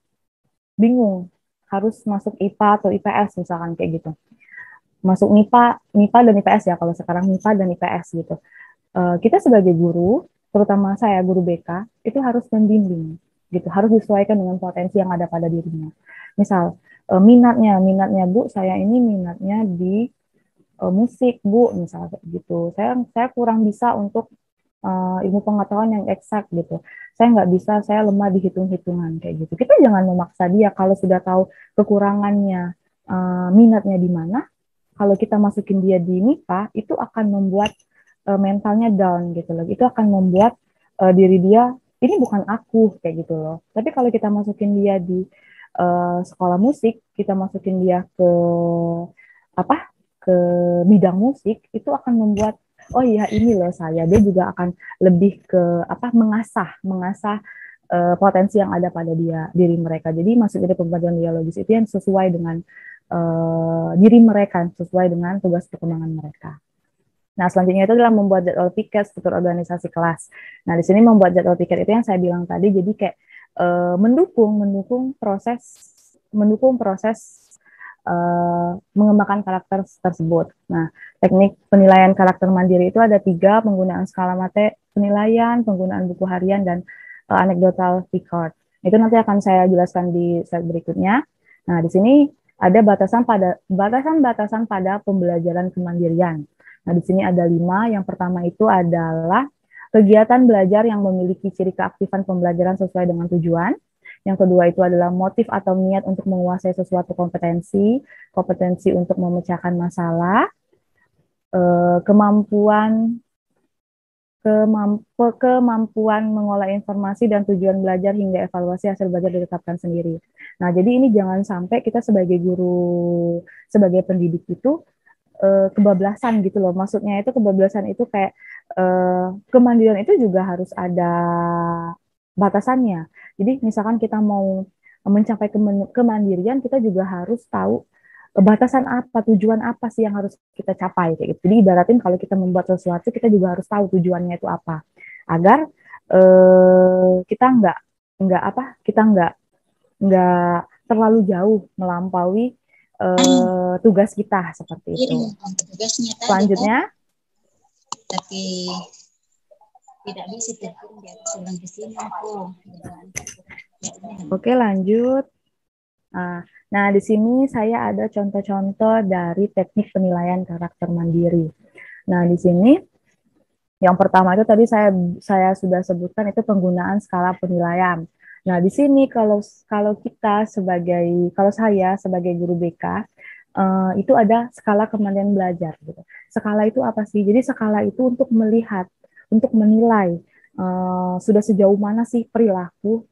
S1: bingung harus masuk IPA atau IPS misalkan kayak gitu. Masuk MIPA dan IPS ya, kalau sekarang MIPA dan IPS gitu. Kita sebagai guru, terutama saya guru BK, itu harus membimbing gitu, harus disesuaikan dengan potensi yang ada pada dirinya. Misal minatnya Bu, saya ini minatnya di musik Bu, misalnya gitu. Saya kurang bisa untuk ilmu pengetahuan yang eksak gitu. Saya nggak bisa, saya lemah di hitung-hitungan kayak gitu. Kita jangan memaksa dia kalau sudah tahu kekurangannya, minatnya di mana. Kalau kita masukin dia di MIPA, itu akan membuat mentalnya down gitu loh. Itu akan membuat diri dia ini bukan aku kayak gitu loh. Tapi kalau kita masukin dia di sekolah musik, kita masukin dia ke apa ke bidang musik, itu akan membuat oh iya ini loh saya. Dia juga akan lebih ke mengasah mengasah potensi yang ada pada diri mereka. Jadi maksud dari pembelajaran dialogis itu yang sesuai dengan diri mereka, sesuai dengan tugas perkembangan mereka. Nah, selanjutnya itu adalah membuat jadwal piket struktur organisasi kelas. Nah, di sini membuat jadwal piket itu yang saya bilang tadi, jadi kayak mendukung proses mengembangkan karakter tersebut. Nah, teknik penilaian karakter mandiri itu ada 3, penggunaan skala mate penilaian, penggunaan buku harian, dan anekdotal record. Itu nanti akan saya jelaskan di slide berikutnya. Nah, di sini ada batasan pada pembelajaran kemandirian. Nah, di sini ada 5. Yang pertama itu adalah kegiatan belajar yang memiliki ciri keaktifan pembelajaran sesuai dengan tujuan. Yang kedua itu adalah motif atau niat untuk menguasai sesuatu kompetensi untuk memecahkan masalah, kemampuan mengolah informasi dan tujuan belajar hingga evaluasi hasil belajar ditetapkan sendiri. Nah, jadi ini jangan sampai kita sebagai guru, sebagai pendidik itu kebablasan gitu loh. Maksudnya itu kebablasan itu kayak kemandirian itu juga harus ada batasannya. Jadi misalkan kita mau mencapai kemandirian, kita juga harus tahu batasan apa, tujuan apa sih yang harus kita capai kayak gitu. Jadi ibaratin kalau kita membuat sesuatu, kita juga harus tahu tujuannya itu apa, agar kita nggak terlalu jauh melampaui tugas kita seperti itu. Selanjutnya,
S4: tapi tidak bisa terkirim di atas ulang ke sini aku.
S1: Oke, lanjut. Nah, di sini saya ada contoh-contoh dari teknik penilaian karakter mandiri. Nah, di sini yang pertama itu tadi saya sudah sebutkan itu penggunaan skala penilaian. Nah, di sini kalau saya sebagai guru BK itu ada skala kemandirian belajar gitu. Skala itu apa sih? Jadi skala itu untuk melihat, untuk menilai sudah sejauh mana sih perilaku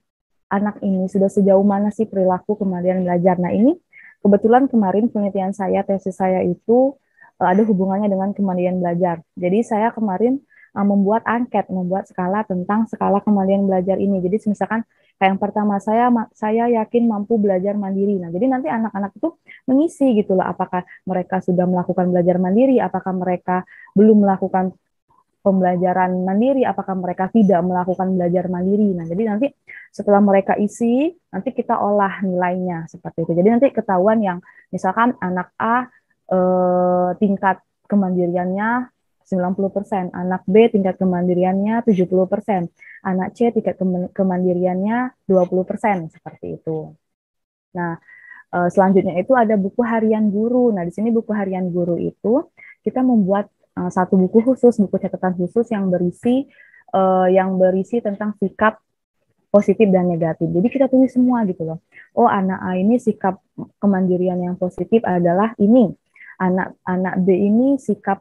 S1: anak ini, sudah sejauh mana sih perilaku kemandirian belajar. Nah, ini kebetulan kemarin penelitian saya, tesis saya itu ada hubungannya dengan kemandirian belajar. Jadi saya kemarin membuat skala tentang skala kemandirian belajar ini. Jadi misalkan kayak yang pertama saya yakin mampu belajar mandiri. Nah, jadi nanti anak-anak itu mengisi gitu loh, apakah mereka sudah melakukan belajar mandiri, apakah mereka belum melakukan pembelajaran mandiri, apakah mereka tidak melakukan belajar mandiri. Nah, jadi nanti setelah mereka isi, nanti kita olah nilainya seperti itu. Jadi nanti ketahuan yang misalkan anak A tingkat kemandiriannya 90%, anak B tingkat kemandiriannya 70%, anak C tingkat kemandiriannya 20%, seperti itu. Nah, selanjutnya itu ada buku harian guru. Nah, di sini buku harian guru itu kita membuat satu buku khusus, buku catatan khusus yang berisi tentang sikap positif dan negatif. Jadi kita tulis semua gitu loh. Oh, anak A ini sikap kemandirian yang positif adalah ini. Anak B ini sikap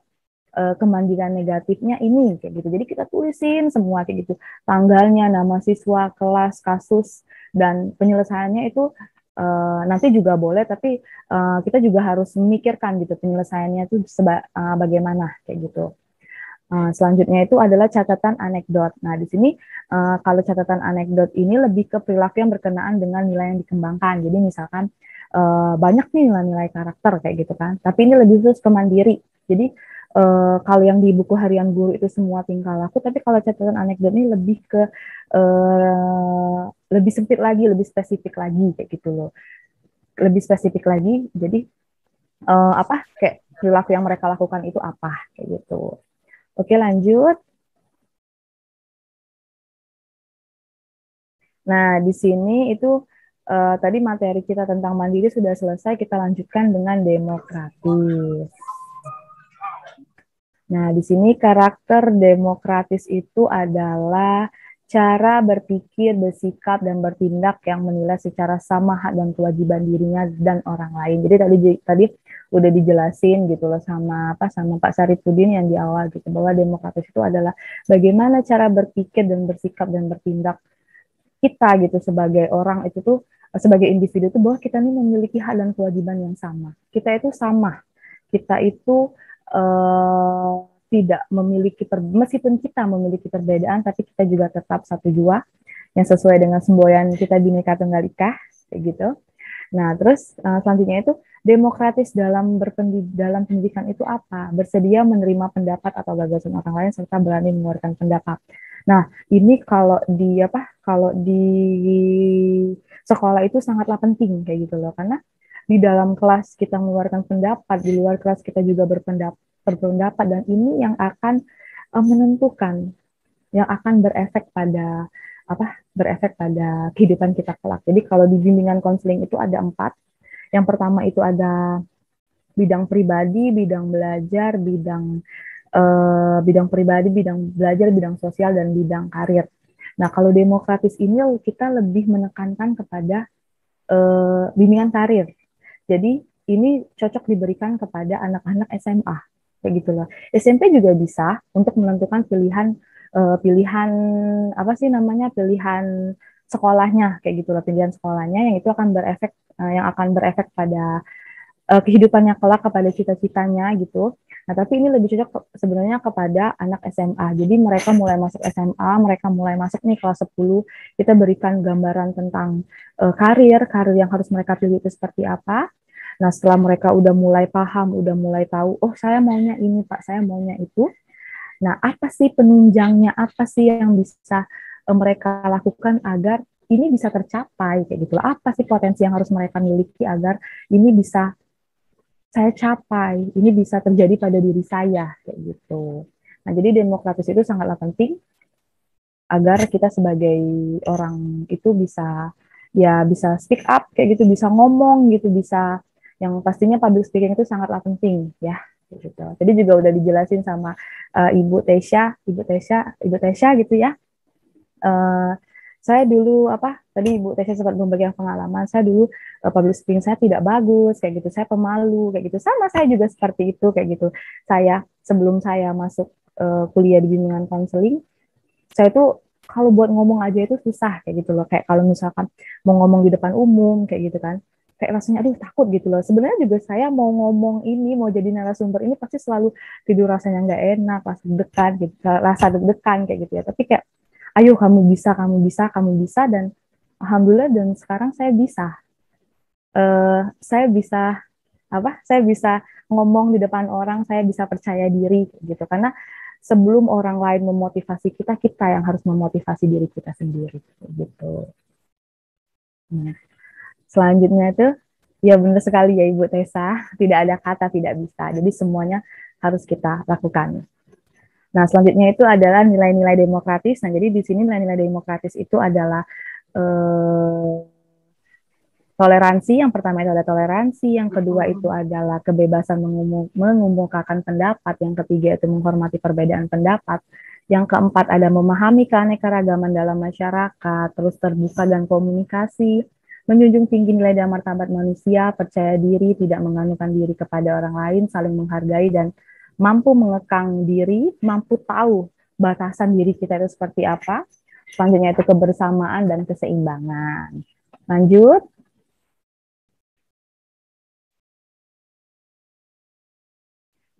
S1: kemandirian negatifnya ini kayak gitu. Jadi kita tulisin semua kayak gitu. Tanggalnya, nama siswa, kelas, kasus, dan penyelesaiannya itu nanti juga boleh, tapi kita juga harus memikirkan gitu penyelesaiannya itu bagaimana kayak gitu. Selanjutnya itu adalah catatan anekdot. Nah, di sini kalau catatan anekdot ini lebih ke perilaku yang berkenaan dengan nilai yang dikembangkan. Jadi misalkan banyak nih nilai-nilai karakter kayak gitu kan, tapi ini lebih khusus ke mandiri. Jadi kalau yang di buku harian guru itu semua tingkah laku, tapi kalau catatan anekdot ini lebih ke lebih sempit lagi, lebih spesifik lagi kayak gitu loh. Lebih spesifik lagi. Jadi kayak perilaku yang mereka lakukan itu apa kayak gitu. Oke, lanjut. Nah, di sini itu tadi materi kita tentang mandiri sudah selesai, kita lanjutkan dengan demokratis. Nah, di sini karakter demokratis itu adalah cara berpikir, bersikap, dan bertindak yang menilai secara sama hak dan kewajiban dirinya dan orang lain. Jadi tadi udah dijelasin gitu loh sama Pak Sarifudin yang di awal gitu, bahwa demokratis itu adalah bagaimana cara berpikir dan bersikap dan bertindak kita gitu sebagai orang itu tuh, sebagai individu itu, bahwa kita ini memiliki hak dan kewajiban yang sama. Kita itu sama. Kita itu eh, tidak memiliki meskipun kita memiliki perbedaan, tapi kita juga tetap satu jua yang sesuai dengan semboyan kita Bhinneka Tunggal Ika, kayak gitu. Nah, terus selanjutnya itu demokratis dalam pendidikan itu apa? Bersedia menerima pendapat atau gagasan orang lain serta berani mengeluarkan pendapat. Nah, ini kalau di sekolah itu sangatlah penting kayak gitu loh, karena di dalam kelas kita mengeluarkan pendapat, di luar kelas kita juga berpendapat, dan ini yang akan menentukan, yang akan berefek pada kehidupan kita kelak. Jadi kalau di bimbingan konseling itu ada 4. Yang pertama itu ada bidang pribadi, bidang belajar, bidang pribadi, bidang belajar, bidang sosial, dan bidang karir. Nah, kalau demokratis ini kita lebih menekankan kepada bimbingan karir. Jadi ini cocok diberikan kepada anak-anak SMA, kayak gitu loh. SMP juga bisa untuk menentukan pilihan pilihan sekolahnya, kayak gitu loh, pilihan sekolahnya yang itu akan berefek pada kehidupannya kelak, kepada cita-citanya gitu. Nah, tapi ini lebih cocok sebenarnya kepada anak SMA. Jadi mereka mulai masuk SMA, mereka mulai masuk nih kelas 10, kita berikan gambaran tentang karir yang harus mereka pilih itu seperti apa. Nah, setelah mereka udah mulai paham, udah mulai tahu, oh saya maunya ini Pak, saya maunya itu. Nah, apa sih penunjangnya, apa sih yang bisa mereka lakukan agar ini bisa tercapai, kayak gitu. Apa sih potensi yang harus mereka miliki agar ini bisa saya capai, ini bisa terjadi pada diri saya, kayak gitu. Nah, jadi demokratis itu sangatlah penting agar kita sebagai orang itu bisa speak up, kayak gitu, bisa ngomong gitu, bisa, yang pastinya public speaking itu sangatlah penting ya, gitu. Tadi juga udah dijelasin sama Ibu Tesya gitu ya. Saya dulu tadi Ibu Tesya sempat membagikan pengalaman, saya dulu public speaking saya tidak bagus, kayak gitu, saya pemalu, kayak gitu. Sama saya juga seperti itu, kayak gitu. Saya sebelum saya masuk kuliah di bimbingan konseling, saya tuh kalau buat ngomong aja itu susah, kayak gitu loh. Kayak kalau misalkan mau ngomong di depan umum, kayak gitu kan, kayak rasanya aduh takut gitu loh. Sebenarnya juga saya mau ngomong ini, mau jadi narasumber ini pasti selalu tidur, rasanya nggak enak, rasa deg-degan gitu, rasa deg-degan kayak gitu ya. Tapi kayak ayo kamu bisa, dan alhamdulillah, dan sekarang saya bisa. Saya bisa ngomong di depan orang, saya bisa percaya diri gitu, karena sebelum orang lain memotivasi kita, kita yang harus memotivasi diri kita sendiri gitu. Nah, selanjutnya itu ya benar sekali ya Ibu Tessa, tidak ada kata tidak bisa, jadi semuanya harus kita lakukan. Nah, selanjutnya itu adalah nilai-nilai demokratis. Nah, jadi di sini nilai-nilai demokratis itu adalah toleransi. Yang pertama itu ada toleransi, yang kedua itu adalah kebebasan mengumumkakan pendapat, yang ketiga itu menghormati perbedaan pendapat, yang keempat ada memahami keanekaragaman dalam masyarakat, terus terbuka dan komunikasi, menjunjung tinggi nilai dan martabat manusia, percaya diri, tidak menganukan diri kepada orang lain, saling menghargai, dan mampu mengekang diri, mampu tahu batasan diri kita itu seperti apa. Selanjutnya itu kebersamaan dan keseimbangan. Lanjut.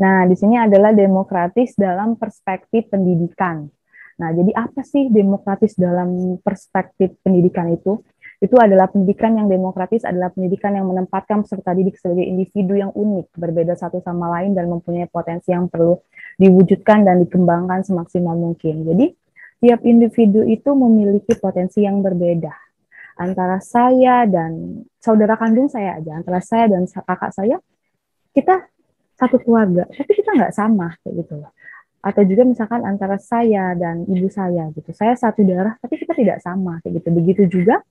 S1: Nah, di sini adalah demokratis dalam perspektif pendidikan. Nah, jadi apa sih demokratis dalam perspektif pendidikan itu? Itu adalah pendidikan yang demokratis adalah pendidikan yang menempatkan peserta didik sebagai individu yang unik, berbeda satu sama lain, dan mempunyai potensi yang perlu diwujudkan dan dikembangkan semaksimal mungkin. Jadi, tiap individu itu memiliki potensi yang berbeda. Antara saya dan saudara kandung saya aja, antara saya dan kakak saya, kita satu keluarga, tapi kita nggak sama, kayak gitu loh. Atau juga misalkan antara saya dan ibu saya gitu, saya satu darah, tapi kita tidak sama, kayak gitu. Begitu juga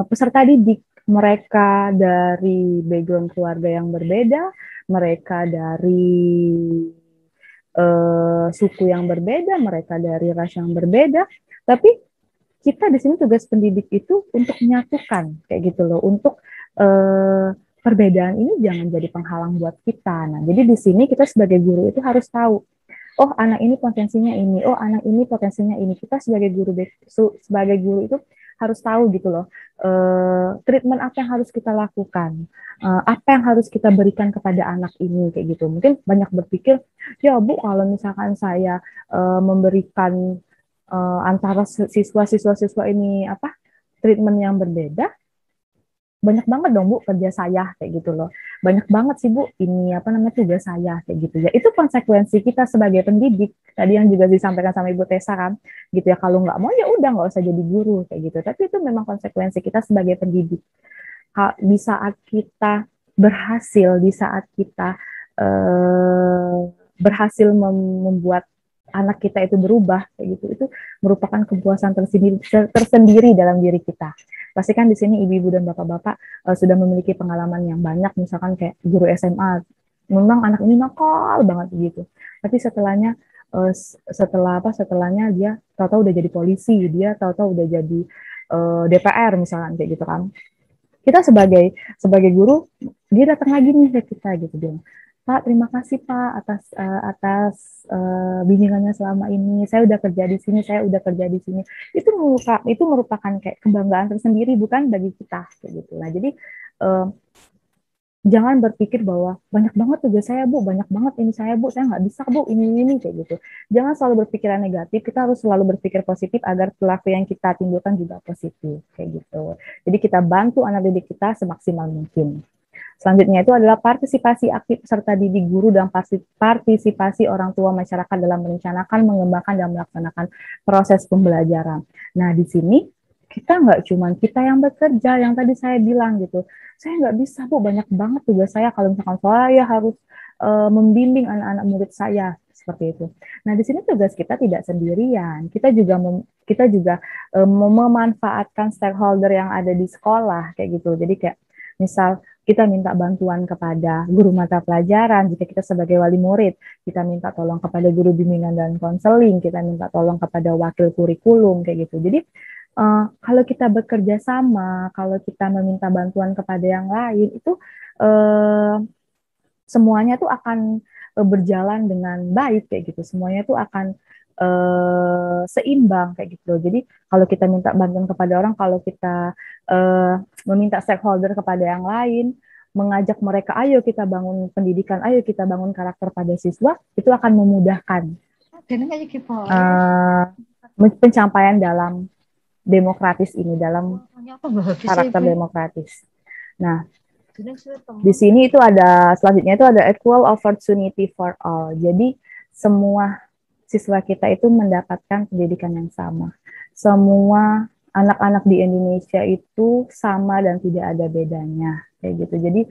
S1: peserta didik, mereka dari background keluarga yang berbeda, mereka dari suku yang berbeda, mereka dari ras yang berbeda, tapi kita di sini tugas pendidik itu untuk menyatukan kayak gitu loh, untuk perbedaan ini jangan jadi penghalang buat kita. Nah, jadi di sini kita sebagai guru itu harus tahu, oh anak ini potensinya ini, oh anak ini potensinya ini. Kita sebagai guru itu harus tahu gitu loh, treatment apa yang harus kita lakukan, apa yang harus kita berikan kepada anak ini kayak gitu. Mungkin banyak berpikir, ya Bu, kalau misalkan saya memberikan antara siswa ini apa treatment yang berbeda, banyak banget dong Bu kerja saya kayak gitu loh, banyak banget sih Bu ini apa namanya tugas saya kayak gitu ya. Itu konsekuensi kita sebagai pendidik tadi yang juga disampaikan sama Ibu Tessa kan gitu ya, kalau nggak mau ya udah nggak usah jadi guru kayak gitu, tapi itu memang konsekuensi kita sebagai pendidik. Di saat kita berhasil, di saat kita berhasil membuat anak kita itu berubah kayak gitu, itu merupakan kepuasan tersendiri dalam diri kita. Pasti kan di sini ibu-ibu dan bapak-bapak sudah memiliki pengalaman yang banyak, misalkan kayak guru SMA, memang anak ini nakal banget gitu, tapi setelahnya dia tahu-tahu udah jadi polisi, dia tahu-tahu udah jadi DPR misalkan kayak gitu kan. Kita sebagai guru, dia datang lagi nih ke kita gitu, dia, Pak, terima kasih Pak atas bimbingannya selama ini. Saya udah kerja di sini, saya udah kerja di sini. Itu merupakan kayak kebanggaan tersendiri bukan bagi kita kayak gitu. Nah, jadi jangan berpikir bahwa banyak banget tugas saya Bu, banyak banget ini saya Bu, saya nggak bisa Bu, ini kayak gitu. Jangan selalu berpikiran negatif, kita harus selalu berpikir positif agar perilaku yang kita timbulkan juga positif kayak gitu. Jadi kita bantu anak didik kita semaksimal mungkin. Selanjutnya itu adalah partisipasi aktif serta didik guru dan partisipasi orang tua masyarakat dalam merencanakan, mengembangkan, dan melaksanakan proses pembelajaran. Nah, di sini kita nggak cuma kita yang bekerja, yang tadi saya bilang gitu, saya nggak bisa Bu, banyak banget tugas saya kalau misalkan saya harus membimbing anak-anak murid saya seperti itu. Nah, di sini tugas kita tidak sendirian, kita juga memanfaatkan stakeholder yang ada di sekolah kayak gitu. Jadi kayak misal kita minta bantuan kepada guru mata pelajaran, jika kita sebagai wali murid, kita minta tolong kepada guru bimbingan dan konseling, kita minta tolong kepada wakil kurikulum, kayak gitu. Jadi, kalau kita bekerja sama, kalau kita meminta bantuan kepada yang lain, itu semuanya tuh akan berjalan dengan baik, kayak gitu. Semuanya tuh akan seimbang kayak gitu. Jadi kalau kita minta bantuan kepada orang, kalau kita meminta stakeholder kepada yang lain, mengajak mereka, ayo kita bangun pendidikan, ayo kita bangun karakter pada siswa, itu akan memudahkan pencapaian dalam demokratis ini, dalam karakter demokratis. Nah, di sini itu selanjutnya itu ada equal opportunity for all. Jadi semua siswa kita itu mendapatkan pendidikan yang sama. Semua anak-anak di Indonesia itu sama dan tidak ada bedanya, kayak gitu. Jadi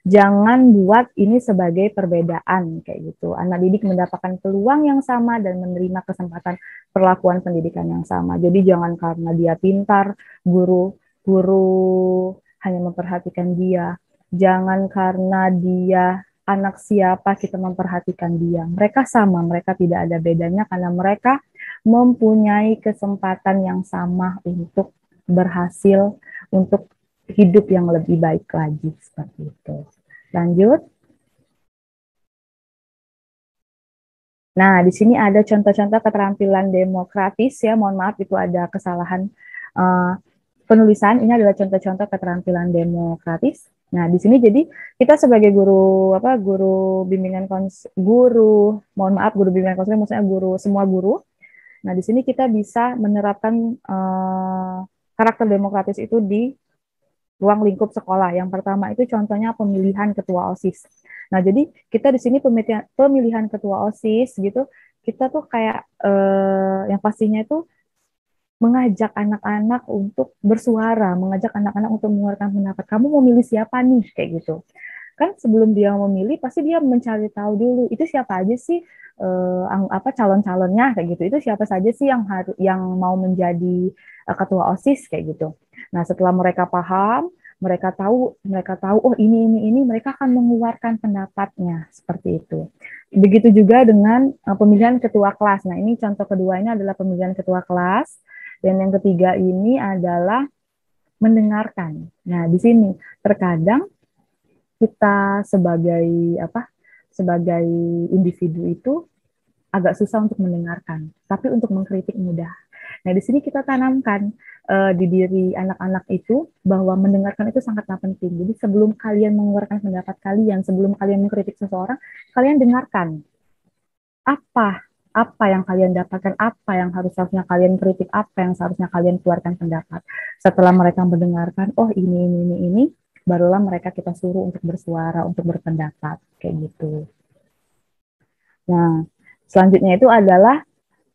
S1: jangan buat ini sebagai perbedaan, kayak gitu. Anak didik mendapatkan peluang yang sama dan menerima kesempatan perlakuan pendidikan yang sama. Jadi jangan karena dia pintar, guru hanya memperhatikan dia. Jangan karena dia anak siapa kita memperhatikan dia. Mereka sama, mereka tidak ada bedanya karena mereka mempunyai kesempatan yang sama untuk berhasil, untuk hidup yang lebih baik lagi, seperti itu. Lanjut. Nah, di sini ada contoh-contoh keterampilan demokratis ya. Mohon maaf itu ada kesalahan penulisan. Ini adalah contoh-contoh keterampilan demokratis. Nah, di sini jadi kita sebagai guru bimbingan guru bimbingan konseling, maksudnya semua guru. Nah, di sini kita bisa menerapkan karakter demokratis itu di ruang lingkup sekolah. Yang pertama itu contohnya pemilihan ketua OSIS. Nah, jadi kita di sini pemilihan ketua OSIS gitu, kita tuh kayak yang pastinya itu mengajak anak-anak untuk bersuara, mengajak anak-anak untuk mengeluarkan pendapat. Kamu mau milih siapa nih? Kayak gitu. Kan sebelum dia memilih, pasti dia mencari tahu dulu, itu siapa aja sih calon-calonnya, kayak gitu. Itu siapa saja sih yang mau menjadi ketua OSIS, kayak gitu. Nah, setelah mereka paham, mereka tahu, oh ini, mereka akan mengeluarkan pendapatnya, seperti itu. Begitu juga dengan pemilihan ketua kelas. Nah, ini contoh keduanya adalah pemilihan ketua kelas. Dan yang ketiga ini adalah mendengarkan. Nah, di sini terkadang kita sebagai sebagai individu itu agak susah untuk mendengarkan, tapi untuk mengkritik mudah. Nah, di sini kita tanamkan di diri anak-anak itu bahwa mendengarkan itu sangatlah penting. Jadi sebelum kalian mengeluarkan pendapat kalian, sebelum kalian mengkritik seseorang, kalian dengarkan apa apa yang kalian dapatkan, apa yang harusnya kalian kritik, apa yang seharusnya kalian keluarkan pendapat. Setelah mereka mendengarkan, oh ini, barulah mereka kita suruh untuk bersuara, untuk berpendapat, kayak gitu. Nah, selanjutnya itu adalah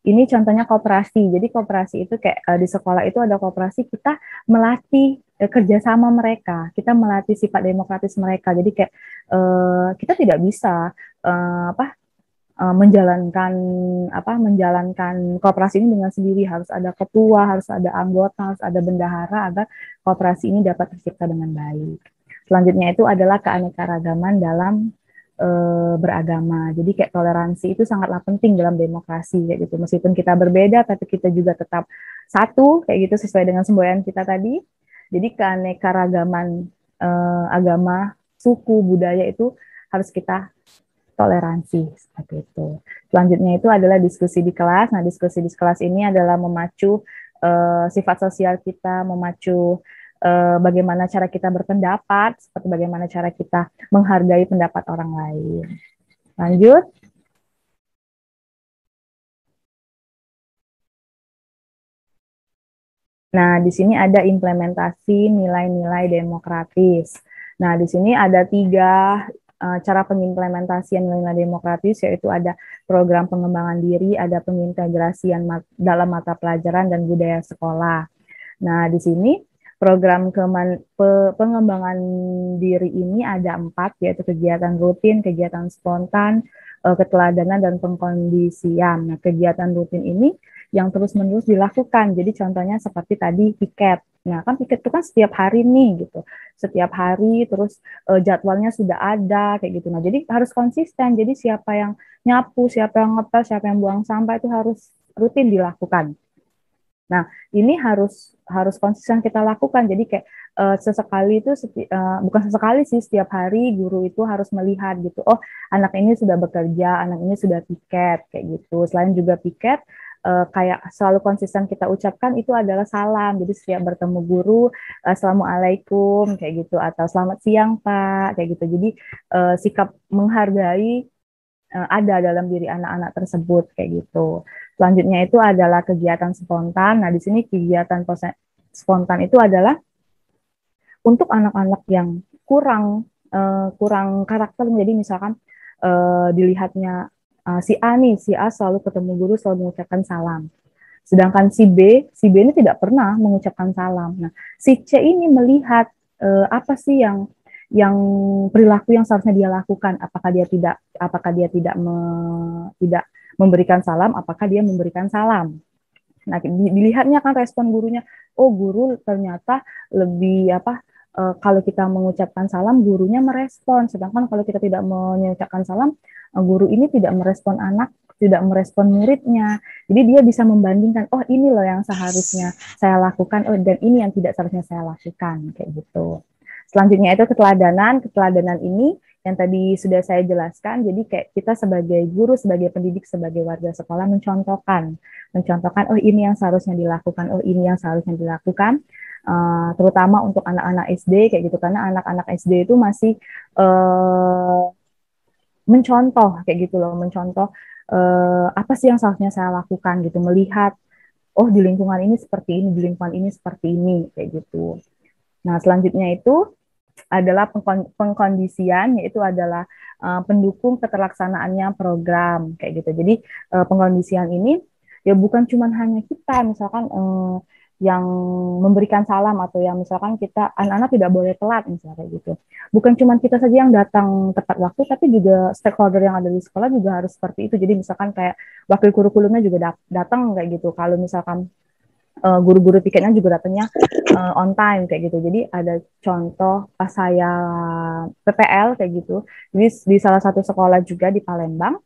S1: ini contohnya koperasi. Jadi koperasi itu kayak di sekolah itu ada koperasi, kita melatih kerjasama mereka, kita melatih sifat demokratis mereka. Jadi kayak kita tidak bisa menjalankan koperasi ini dengan sendiri, harus ada ketua, harus ada anggota, harus ada bendahara agar koperasi ini dapat tercipta dengan baik. Selanjutnya itu adalah keanekaragaman dalam beragama. Jadi kayak toleransi itu sangatlah penting dalam demokrasi kayak gitu. Meskipun kita berbeda tapi kita juga tetap satu kayak gitu sesuai dengan semboyan kita tadi. Jadi keanekaragaman agama, suku, budaya itu harus kita toleransi seperti itu. Selanjutnya itu adalah diskusi di kelas. Nah, diskusi di kelas ini adalah memacu sifat sosial kita, memacu bagaimana cara kita berpendapat, seperti bagaimana cara kita menghargai pendapat orang lain. Lanjut. Nah, di sini ada implementasi nilai-nilai demokratis. Nah, di sini ada 3 cara pengimplementasian nilai-nilai demokratis, yaitu ada program pengembangan diri, ada pengintegrasian dalam mata pelajaran dan budaya sekolah. Nah, di sini program pengembangan diri ini ada 4, yaitu kegiatan rutin, kegiatan spontan, keteladanan, dan pengkondisian. Nah, kegiatan rutin ini yang terus-menerus dilakukan. Jadi contohnya seperti tadi piket. Nah, kan piket itu kan setiap hari nih gitu. Setiap hari terus jadwalnya sudah ada kayak gitu. Nah, jadi harus konsisten. Jadi siapa yang nyapu, siapa yang ngepel, siapa yang buang sampah itu harus rutin dilakukan. Nah, ini harus konsisten kita lakukan. Jadi kayak sesekali itu bukan sesekali sih, setiap hari guru itu harus melihat gitu. Oh, anak ini sudah bekerja, anak ini sudah piket kayak gitu. Selain juga piket, kayak selalu konsisten kita ucapkan itu adalah salam. Jadi setiap bertemu guru, assalamualaikum kayak gitu, atau selamat siang Pak kayak gitu. Jadi sikap menghargai ada dalam diri anak-anak tersebut kayak gitu. Selanjutnya itu adalah kegiatan spontan. Nah, di sini kegiatan spontan itu adalah untuk anak-anak yang kurang karakter. Jadi misalkan dilihatnya si A selalu ketemu guru, selalu mengucapkan salam. Sedangkan si B ini tidak pernah mengucapkan salam. Nah, si C ini melihat apa sih yang perilaku yang seharusnya dia lakukan, apakah dia tidak memberikan salam, apakah dia memberikan salam. Nah, dilihatnya kan respon gurunya, oh guru ternyata lebih kalau kita mengucapkan salam gurunya merespon, sedangkan kalau kita tidak mengucapkan salam guru ini tidak merespon anak, tidak merespon muridnya. Jadi dia bisa membandingkan, oh ini loh yang seharusnya saya lakukan, oh dan ini yang tidak seharusnya saya lakukan kayak gitu. Selanjutnya itu keteladanan. Keteladanan ini yang tadi sudah saya jelaskan. Jadi kayak kita sebagai guru, sebagai pendidik, sebagai warga sekolah mencontohkan, oh ini yang seharusnya dilakukan, oh ini yang seharusnya dilakukan. Terutama untuk anak-anak SD kayak gitu, karena anak-anak SD itu masih mencontoh kayak gitu loh, mencontoh apa sih yang seharusnya saya lakukan gitu, melihat oh di lingkungan ini seperti ini, di lingkungan ini seperti ini kayak gitu. Nah, selanjutnya itu adalah pengkondisian, yaitu adalah pendukung keterlaksanaannya program kayak gitu. Jadi pengkondisian ini ya bukan cuma hanya kita misalkan yang memberikan salam, atau yang misalkan kita anak-anak tidak boleh telat misalnya kayak gitu. Bukan cuma kita saja yang datang tepat waktu, tapi juga stakeholder yang ada di sekolah juga harus seperti itu. Jadi misalkan kayak wakil kurikulumnya juga datang kayak gitu. Kalau misalkan guru-guru piketnya juga datangnya on time kayak gitu. Jadi ada contoh pas saya PPL kayak gitu. Jadi di salah satu sekolah juga di Palembang,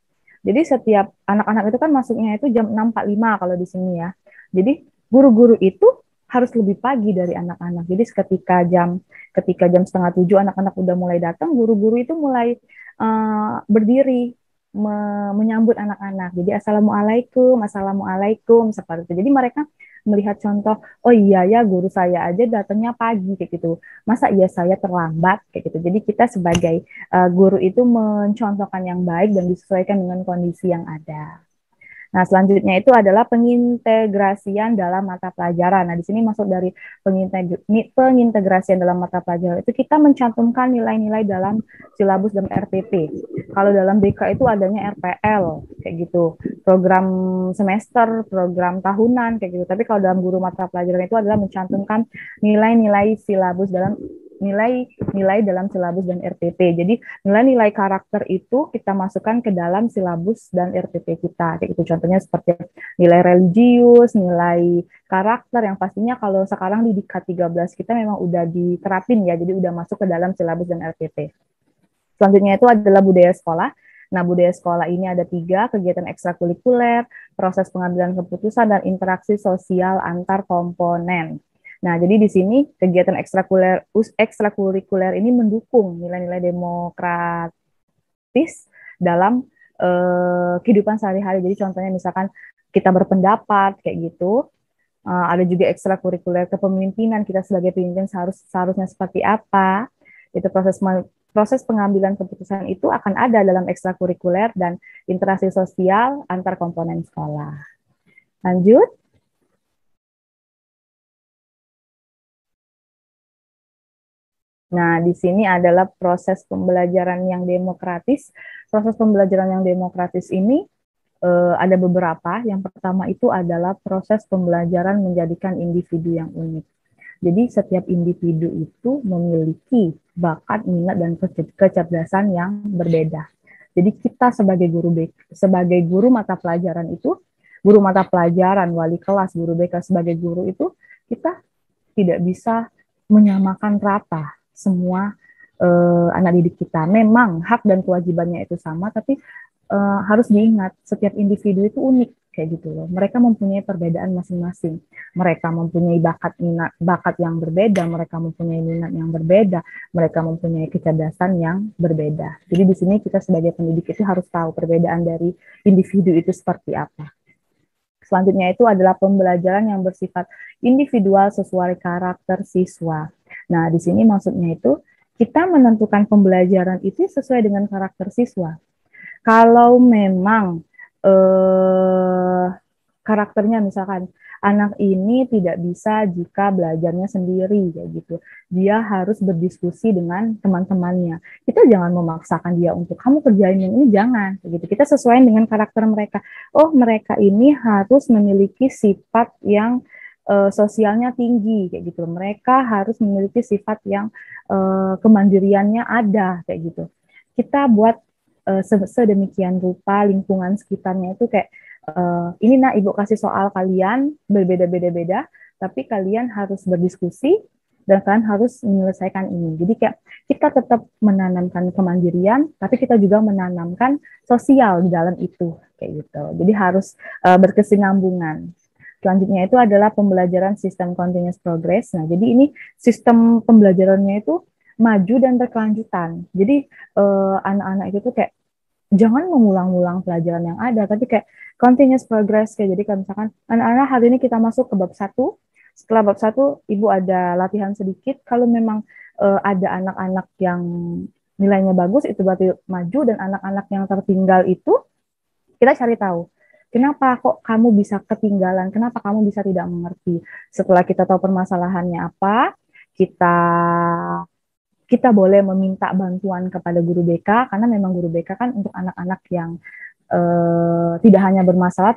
S1: Jadi setiap anak-anak itu kan masuknya itu jam 6.45 kalau di sini ya. Jadi guru-guru itu harus lebih pagi dari anak-anak. Jadi ketika jam setengah 7 anak-anak udah mulai datang, guru-guru itu mulai berdiri menyambut anak-anak. Jadi assalamualaikum, assalamualaikum seperti itu. Jadi mereka melihat contoh, oh iya ya guru saya aja datangnya pagi kayak gitu. Masa iya saya terlambat kayak gitu. Jadi kita sebagai guru itu mencontohkan yang baik dan disesuaikan dengan kondisi yang ada. Nah, selanjutnya itu adalah pengintegrasian dalam mata pelajaran. Nah, di sini masuk dari pengintegrasian dalam mata pelajaran itu kita mencantumkan nilai-nilai dalam silabus dan RPP. Kalau dalam BK itu adanya RPL kayak gitu, program semester, program tahunan kayak gitu. Tapi kalau dalam guru mata pelajaran itu adalah mencantumkan nilai-nilai silabus dalam nilai dalam silabus dan RPP. Jadi nilai-nilai karakter itu kita masukkan ke dalam silabus dan RPP kita. Kayak gitu contohnya seperti nilai religius, nilai karakter yang pastinya kalau sekarang di K13 kita memang udah diterapin ya. Jadi udah masuk ke dalam silabus dan RPP. Selanjutnya itu adalah budaya sekolah. Nah, budaya sekolah ini ada 3, kegiatan ekstrakurikuler, proses pengambilan keputusan, dan interaksi sosial antar komponen. Nah, jadi di sini kegiatan ekstrakurikuler ini mendukung nilai-nilai demokratis dalam kehidupan sehari-hari. Jadi contohnya misalkan kita berpendapat kayak gitu. Ada juga ekstrakurikuler kepemimpinan, kita sebagai pemimpin seharusnya seperti apa. Itu proses pengambilan keputusan itu akan ada dalam ekstrakurikuler dan interaksi sosial antar komponen sekolah. Lanjut. Nah, di sini adalah proses pembelajaran yang demokratis. Proses pembelajaran yang demokratis ini ada beberapa. Yang pertama itu adalah proses pembelajaran menjadikan individu yang unik. Jadi setiap individu itu memiliki bakat, minat, dan kecerdasan yang berbeda. Jadi kita sebagai guru mata pelajaran itu, guru mata pelajaran, wali kelas, guru BK sebagai guru itu, kita tidak bisa menyamakan rata semua anak didik kita. Memang hak dan kewajibannya itu sama, tapi harus diingat setiap individu itu unik kayak gitu loh. Mereka mempunyai perbedaan masing-masing. Mereka mempunyai bakat yang berbeda, mereka mempunyai minat yang berbeda, mereka mempunyai kecerdasan yang berbeda. Jadi di sini kita sebagai pendidik itu harus tahu perbedaan dari individu itu seperti apa. Selanjutnya itu adalah pembelajaran yang bersifat individual sesuai karakter siswa. Nah, di sini maksudnya itu kita menentukan pembelajaran itu sesuai dengan karakter siswa. Kalau memang karakternya misalkan anak ini tidak bisa jika belajarnya sendiri kayak gitu. Dia harus berdiskusi dengan teman-temannya. Kita jangan memaksakan dia untuk kamu kerjain yang ini, jangan begitu. Kita sesuaikan dengan karakter mereka. Oh, mereka ini harus memiliki sifat yang sosialnya tinggi kayak gitu. Mereka harus memiliki sifat yang kemandiriannya ada kayak gitu. Kita buat sedemikian rupa lingkungan sekitarnya itu kayak ini nak ibu kasih soal kalian berbeda-beda, tapi kalian harus berdiskusi dan kalian harus menyelesaikan ini. Jadi kayak kita tetap menanamkan kemandirian, tapi kita juga menanamkan sosial di dalam itu kayak gitu. Jadi harus berkesinambungan. Selanjutnya itu adalah pembelajaran sistem continuous progress. Nah, jadi ini sistem pembelajarannya itu maju dan berkelanjutan. Jadi anak-anak itu tuh kayak jangan mengulang-ulang pelajaran yang ada, tapi kayak continuous progress. Kayak jadi kalau misalkan anak-anak hari ini kita masuk ke bab 1, setelah bab 1 ibu ada latihan sedikit. Kalau memang ada anak-anak yang nilainya bagus, itu berarti maju, dan anak-anak yang tertinggal itu kita cari tahu. Kenapa kok kamu bisa ketinggalan? Kenapa kamu bisa tidak mengerti? Setelah kita tahu permasalahannya apa, kita boleh meminta bantuan kepada guru BK, karena memang guru BK kan untuk anak-anak yang tidak hanya bermasalah,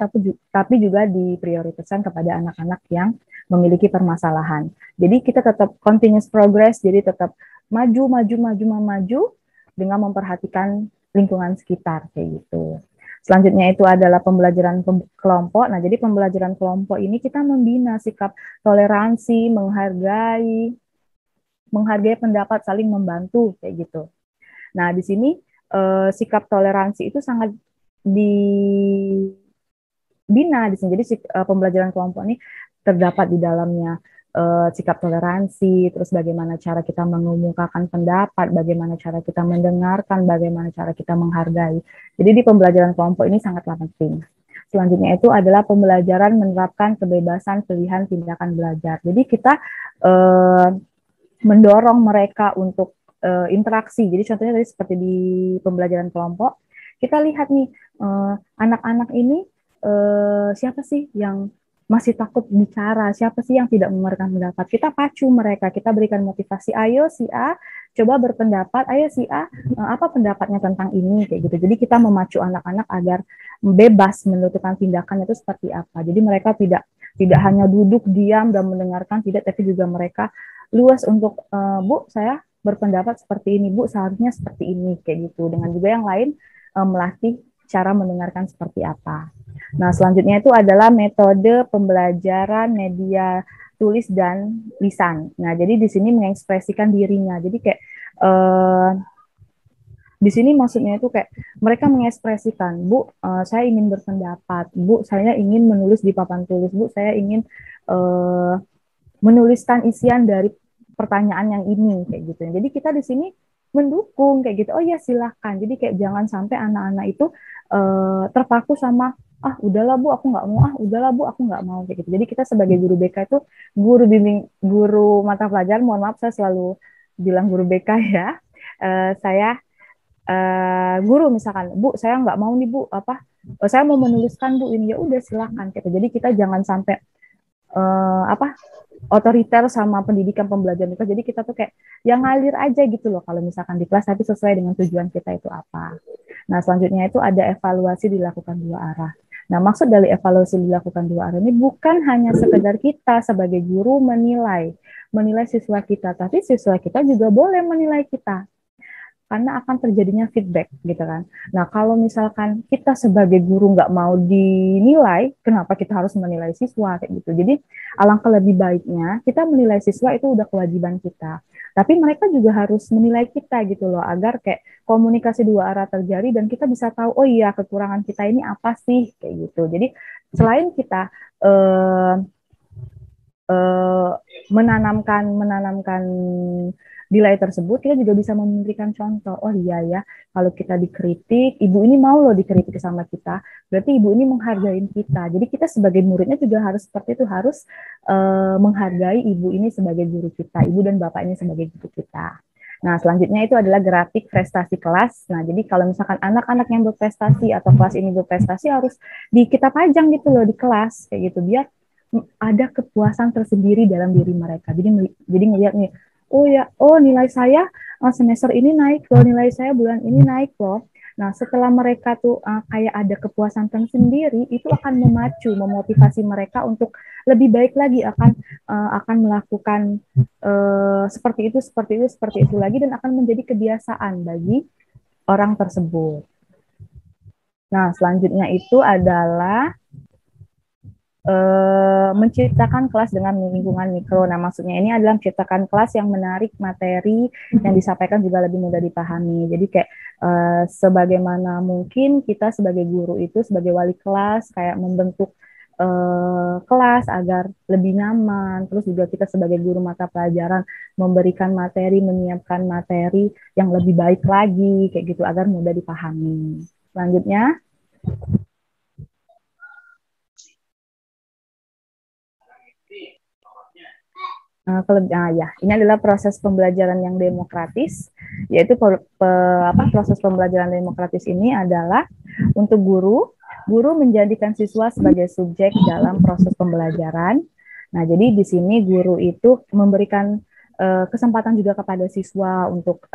S1: tapi juga diprioritaskan kepada anak-anak yang memiliki permasalahan. Jadi kita tetap continuous progress, jadi tetap maju dengan memperhatikan lingkungan sekitar kayak gitu. Selanjutnya itu adalah pembelajaran kelompok. Nah, jadi pembelajaran kelompok ini kita membina sikap toleransi, menghargai pendapat, saling membantu kayak gitu. Nah, di sini sikap toleransi itu sangat dibina di sini. Jadi pembelajaran kelompok ini terdapat di dalamnya sikap toleransi, terus bagaimana cara kita mengemukakan pendapat, bagaimana cara kita mendengarkan, bagaimana cara kita menghargai. Jadi di pembelajaran kelompok ini sangatlah penting. Selanjutnya itu adalah pembelajaran menerapkan kebebasan pilihan tindakan belajar. Jadi kita mendorong mereka untuk interaksi. Jadi contohnya tadi seperti di pembelajaran kelompok, kita lihat nih anak-anak ini siapa sih yang masih takut bicara, siapa sih yang tidak mengeluarkan pendapat. Kita pacu mereka, kita berikan motivasi, ayo si A coba berpendapat, ayo si A apa pendapatnya tentang ini, kayak gitu. Jadi kita memacu anak-anak agar bebas menentukan tindakannya itu seperti apa. Jadi mereka tidak hanya duduk diam dan mendengarkan, tidak, tapi juga mereka luas untuk Bu, saya berpendapat seperti ini, Bu, seharusnya seperti ini, kayak gitu. Dengan juga yang lain melatih cara mendengarkan seperti apa. Nah, selanjutnya itu adalah metode pembelajaran media tulis dan lisan. Nah, jadi di sini mengekspresikan dirinya. Jadi kayak di sini maksudnya itu kayak mereka mengekspresikan, Bu, saya ingin berpendapat, Bu, saya ingin menulis di papan tulis, Bu, saya ingin menuliskan isian dari pertanyaan yang ini, kayak gitu. Jadi kita di sini mendukung kayak gitu. Oh ya silahkan. Jadi kayak jangan sampai anak-anak itu terpaku sama udahlah Bu aku nggak mau, udahlah Bu aku nggak mau, kayak gitu. Jadi kita sebagai guru BK itu guru mata pelajaran, mohon maaf saya selalu bilang guru BK ya. Saya guru misalkan, Bu saya nggak mau nih Bu saya mau menuliskan Bu ini, ya udah silahkan gitu. Jadi kita jangan sampai otoriter sama pendidikan pembelajaran kita. Jadi kita tuh kayak yang ngalir aja gitu loh kalau misalkan di kelas, tapi sesuai dengan tujuan kita itu apa. Nah selanjutnya itu ada evaluasi dilakukan dua arah. Nah maksud dari evaluasi dilakukan dua arah ini bukan hanya sekedar kita sebagai guru menilai siswa kita, tapi siswa kita juga boleh menilai kita. Karena akan terjadinya feedback gitu kan. Nah kalau misalkan kita sebagai guru nggak mau dinilai, kenapa kita harus menilai siswa kayak gitu. Jadi alangkah lebih baiknya kita menilai siswa itu udah kewajiban kita. Tapi mereka juga harus menilai kita gitu loh, agar kayak komunikasi dua arah terjadi dan kita bisa tahu, oh iya kekurangan kita ini apa sih kayak gitu. Jadi selain kita menanamkan nilai tersebut, kita juga bisa memberikan contoh. Oh iya ya, kalau kita dikritik, ibu ini mau loh dikritik sama kita, berarti ibu ini menghargai kita. Jadi kita sebagai muridnya juga harus seperti itu, harus menghargai ibu ini sebagai guru kita, ibu dan bapak ini sebagai guru kita. Nah, selanjutnya itu adalah grafik prestasi kelas. Nah, jadi kalau misalkan anak-anak yang berprestasi atau kelas ini berprestasi harus kita pajang gitu loh di kelas, kayak gitu, biar ada kepuasan tersendiri dalam diri mereka. Jadi ngelihat nih, oh nilai saya semester ini naik loh, nilai saya bulan ini naik loh. Nah setelah mereka tuh kayak ada kepuasan tersendiri, itu akan memotivasi mereka untuk lebih baik lagi, akan melakukan seperti itu lagi, dan akan menjadi kebiasaan bagi orang tersebut. Nah selanjutnya itu adalah menciptakan kelas dengan lingkungan mikro. Nah, maksudnya ini adalah menciptakan kelas yang menarik, materi yang disampaikan juga lebih mudah dipahami. Jadi kayak sebagaimana mungkin kita sebagai guru itu, sebagai wali kelas, kayak membentuk kelas agar lebih nyaman. Terus juga kita sebagai guru mata pelajaran memberikan materi, menyiapkan materi yang lebih baik lagi, kayak gitu, agar mudah dipahami. Selanjutnya, ini adalah proses pembelajaran yang demokratis, yaitu proses pembelajaran demokratis ini adalah untuk guru menjadikan siswa sebagai subjek dalam proses pembelajaran. Nah, jadi di sini guru itu memberikan kesempatan juga kepada siswa untuk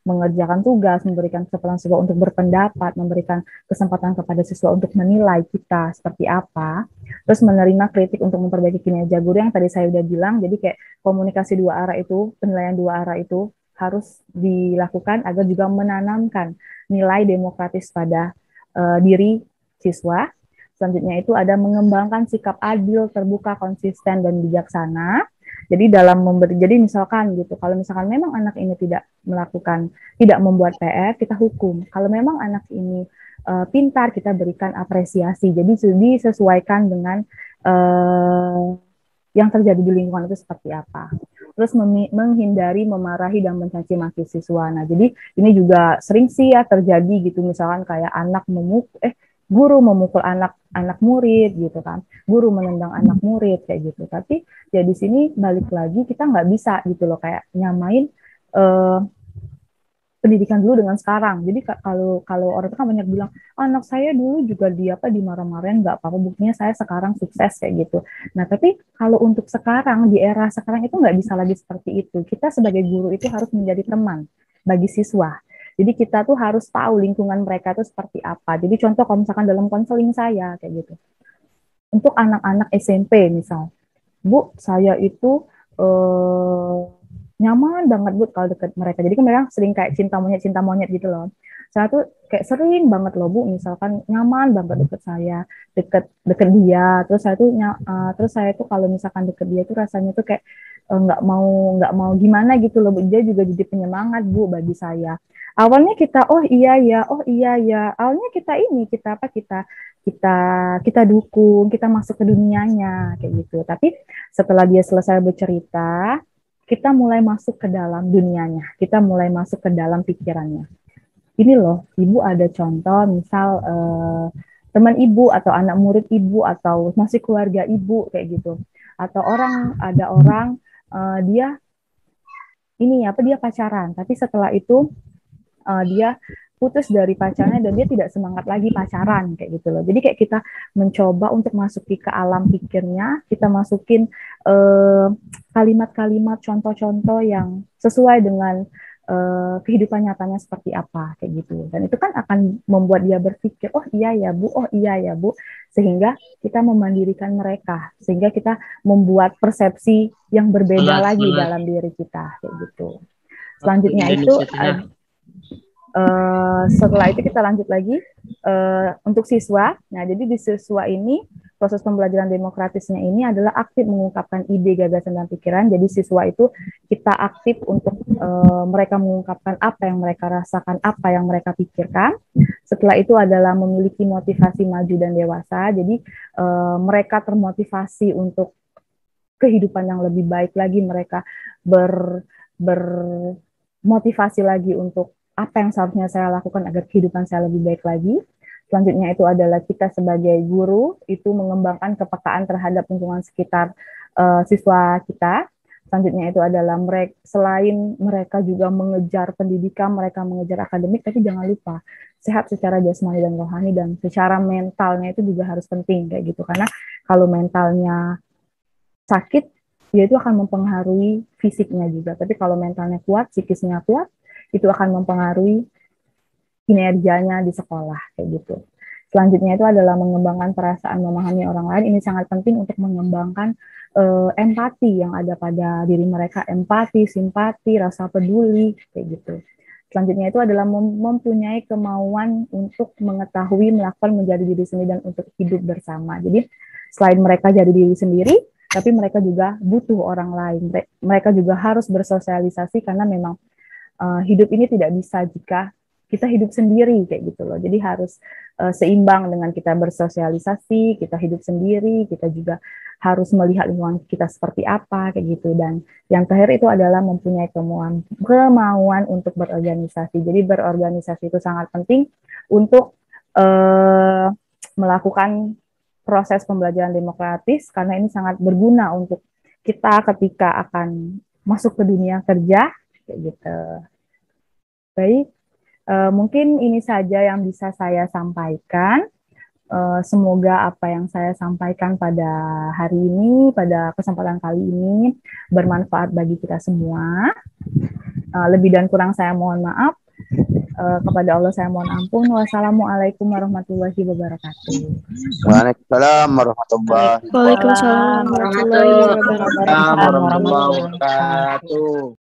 S1: mengerjakan tugas, memberikan kesempatan siswa untuk berpendapat, memberikan kesempatan kepada siswa untuk menilai kita seperti apa, terus menerima kritik untuk memperbaiki kinerja guru yang tadi saya udah bilang. Jadi kayak komunikasi dua arah itu, penilaian dua arah itu harus dilakukan agar juga menanamkan nilai demokratis pada diri siswa. Selanjutnya itu ada mengembangkan sikap adil, terbuka, konsisten, dan bijaksana. Jadi jadi misalkan gitu, kalau misalkan memang anak ini tidak membuat PR, kita hukum. Kalau memang anak ini pintar, kita berikan apresiasi. Jadi disesuaikan dengan yang terjadi di lingkungan itu seperti apa. Terus menghindari memarahi dan mencaci maki siswa. Nah, jadi ini juga sering sih ya terjadi gitu, misalkan kayak guru memukul anak murid gitu kan, guru menendang anak murid kayak gitu. Tapi ya di sini balik lagi kita nggak bisa gitu loh kayak nyamain pendidikan dulu dengan sekarang. Jadi kalau orang itu kan banyak bilang, anak saya dulu juga dimarah-marahin, nggak apa-apa, buktinya saya sekarang sukses kayak gitu. Nah, tapi kalau untuk sekarang, di era sekarang itu nggak bisa lagi seperti itu. Kita sebagai guru itu harus menjadi teman bagi siswa. Jadi kita tuh harus tahu lingkungan mereka itu seperti apa. Jadi contoh kalau misalkan dalam konseling saya kayak gitu. Untuk anak-anak SMP misal, Bu, saya itu nyaman banget Bu kalau deket mereka. Jadi kan mereka sering kayak cinta monyet gitu loh. Saya tuh kayak sering banget loh Bu, misalkan nyaman banget deket dia. Terus saya tuh kalau misalkan deket dia tuh rasanya tuh kayak nggak mau gimana gitu loh Bu. Dia juga jadi penyemangat Bu bagi saya. Awalnya kita oh iya ya. Awalnya kita dukung, kita masuk ke dunianya kayak gitu. Tapi setelah dia selesai bercerita, kita mulai masuk ke dalam dunianya, kita mulai masuk ke dalam pikirannya. Ini loh, Ibu ada contoh, misal teman Ibu atau anak murid Ibu atau masih keluarga Ibu kayak gitu. Atau ada orang dia pacaran, tapi setelah itu dia putus dari pacarnya dan dia tidak semangat lagi pacaran kayak gitu loh. Jadi kayak kita mencoba untuk masuki ke alam pikirnya, kita masukin kalimat-kalimat, contoh-contoh yang sesuai dengan kehidupan nyatanya seperti apa kayak gitu. Dan itu kan akan membuat dia berpikir, oh iya ya Bu, sehingga kita memandirikan mereka, sehingga kita membuat persepsi yang berbeda lagi dalam diri kita kayak gitu. Selanjutnya itu setelah itu kita lanjut lagi untuk siswa. Nah, jadi di siswa ini proses pembelajaran demokratisnya ini adalah aktif mengungkapkan ide, gagasan, dan pikiran. Jadi siswa itu kita aktif untuk mereka mengungkapkan apa yang mereka rasakan, apa yang mereka pikirkan. Setelah itu adalah memiliki motivasi maju dan dewasa. Jadi mereka termotivasi untuk kehidupan yang lebih baik lagi. Mereka bermotivasi lagi untuk apa yang seharusnya saya lakukan agar kehidupan saya lebih baik lagi. Selanjutnya itu adalah kita sebagai guru itu mengembangkan kepekaan terhadap lingkungan sekitar siswa kita. Selanjutnya itu adalah selain mereka juga mengejar pendidikan, mereka mengejar akademik, tapi jangan lupa sehat secara jasmani dan rohani, dan secara mentalnya itu juga harus penting kayak gitu. Karena kalau mentalnya sakit, ya itu akan mempengaruhi fisiknya juga. Tapi kalau mentalnya kuat, psikisnya kuat, itu akan mempengaruhi kinerjanya di sekolah kayak gitu. Selanjutnya itu adalah mengembangkan perasaan memahami orang lain. Ini sangat penting untuk mengembangkan empati yang ada pada diri mereka, empati, simpati, rasa peduli kayak gitu. Selanjutnya itu adalah mempunyai kemauan untuk mengetahui, melakukan, menjadi diri sendiri, dan untuk hidup bersama. Jadi selain mereka jadi diri sendiri, tapi mereka juga butuh orang lain. Mereka juga harus bersosialisasi karena memang hidup ini tidak bisa jika kita hidup sendiri kayak gitu loh. Jadi harus seimbang dengan kita bersosialisasi, kita hidup sendiri, kita juga harus melihat lingkungan kita seperti apa kayak gitu. Dan yang terakhir itu adalah mempunyai kemauan untuk berorganisasi. Jadi berorganisasi itu sangat penting untuk melakukan proses pembelajaran demokratis, karena ini sangat berguna untuk kita ketika akan masuk ke dunia kerja kayak gitu. Baik, mungkin ini saja yang bisa saya sampaikan. Semoga apa yang saya sampaikan pada hari ini, pada kesempatan kali ini, bermanfaat bagi kita semua. Lebih dan kurang saya mohon maaf. Kepada Allah saya mohon ampun. Wassalamualaikum warahmatullahi wabarakatuh.
S2: Waalaikumsalam warahmatullahi
S3: Waalaikumsalam warahmatullahi wabarakatuh.
S2: wabarakatuh.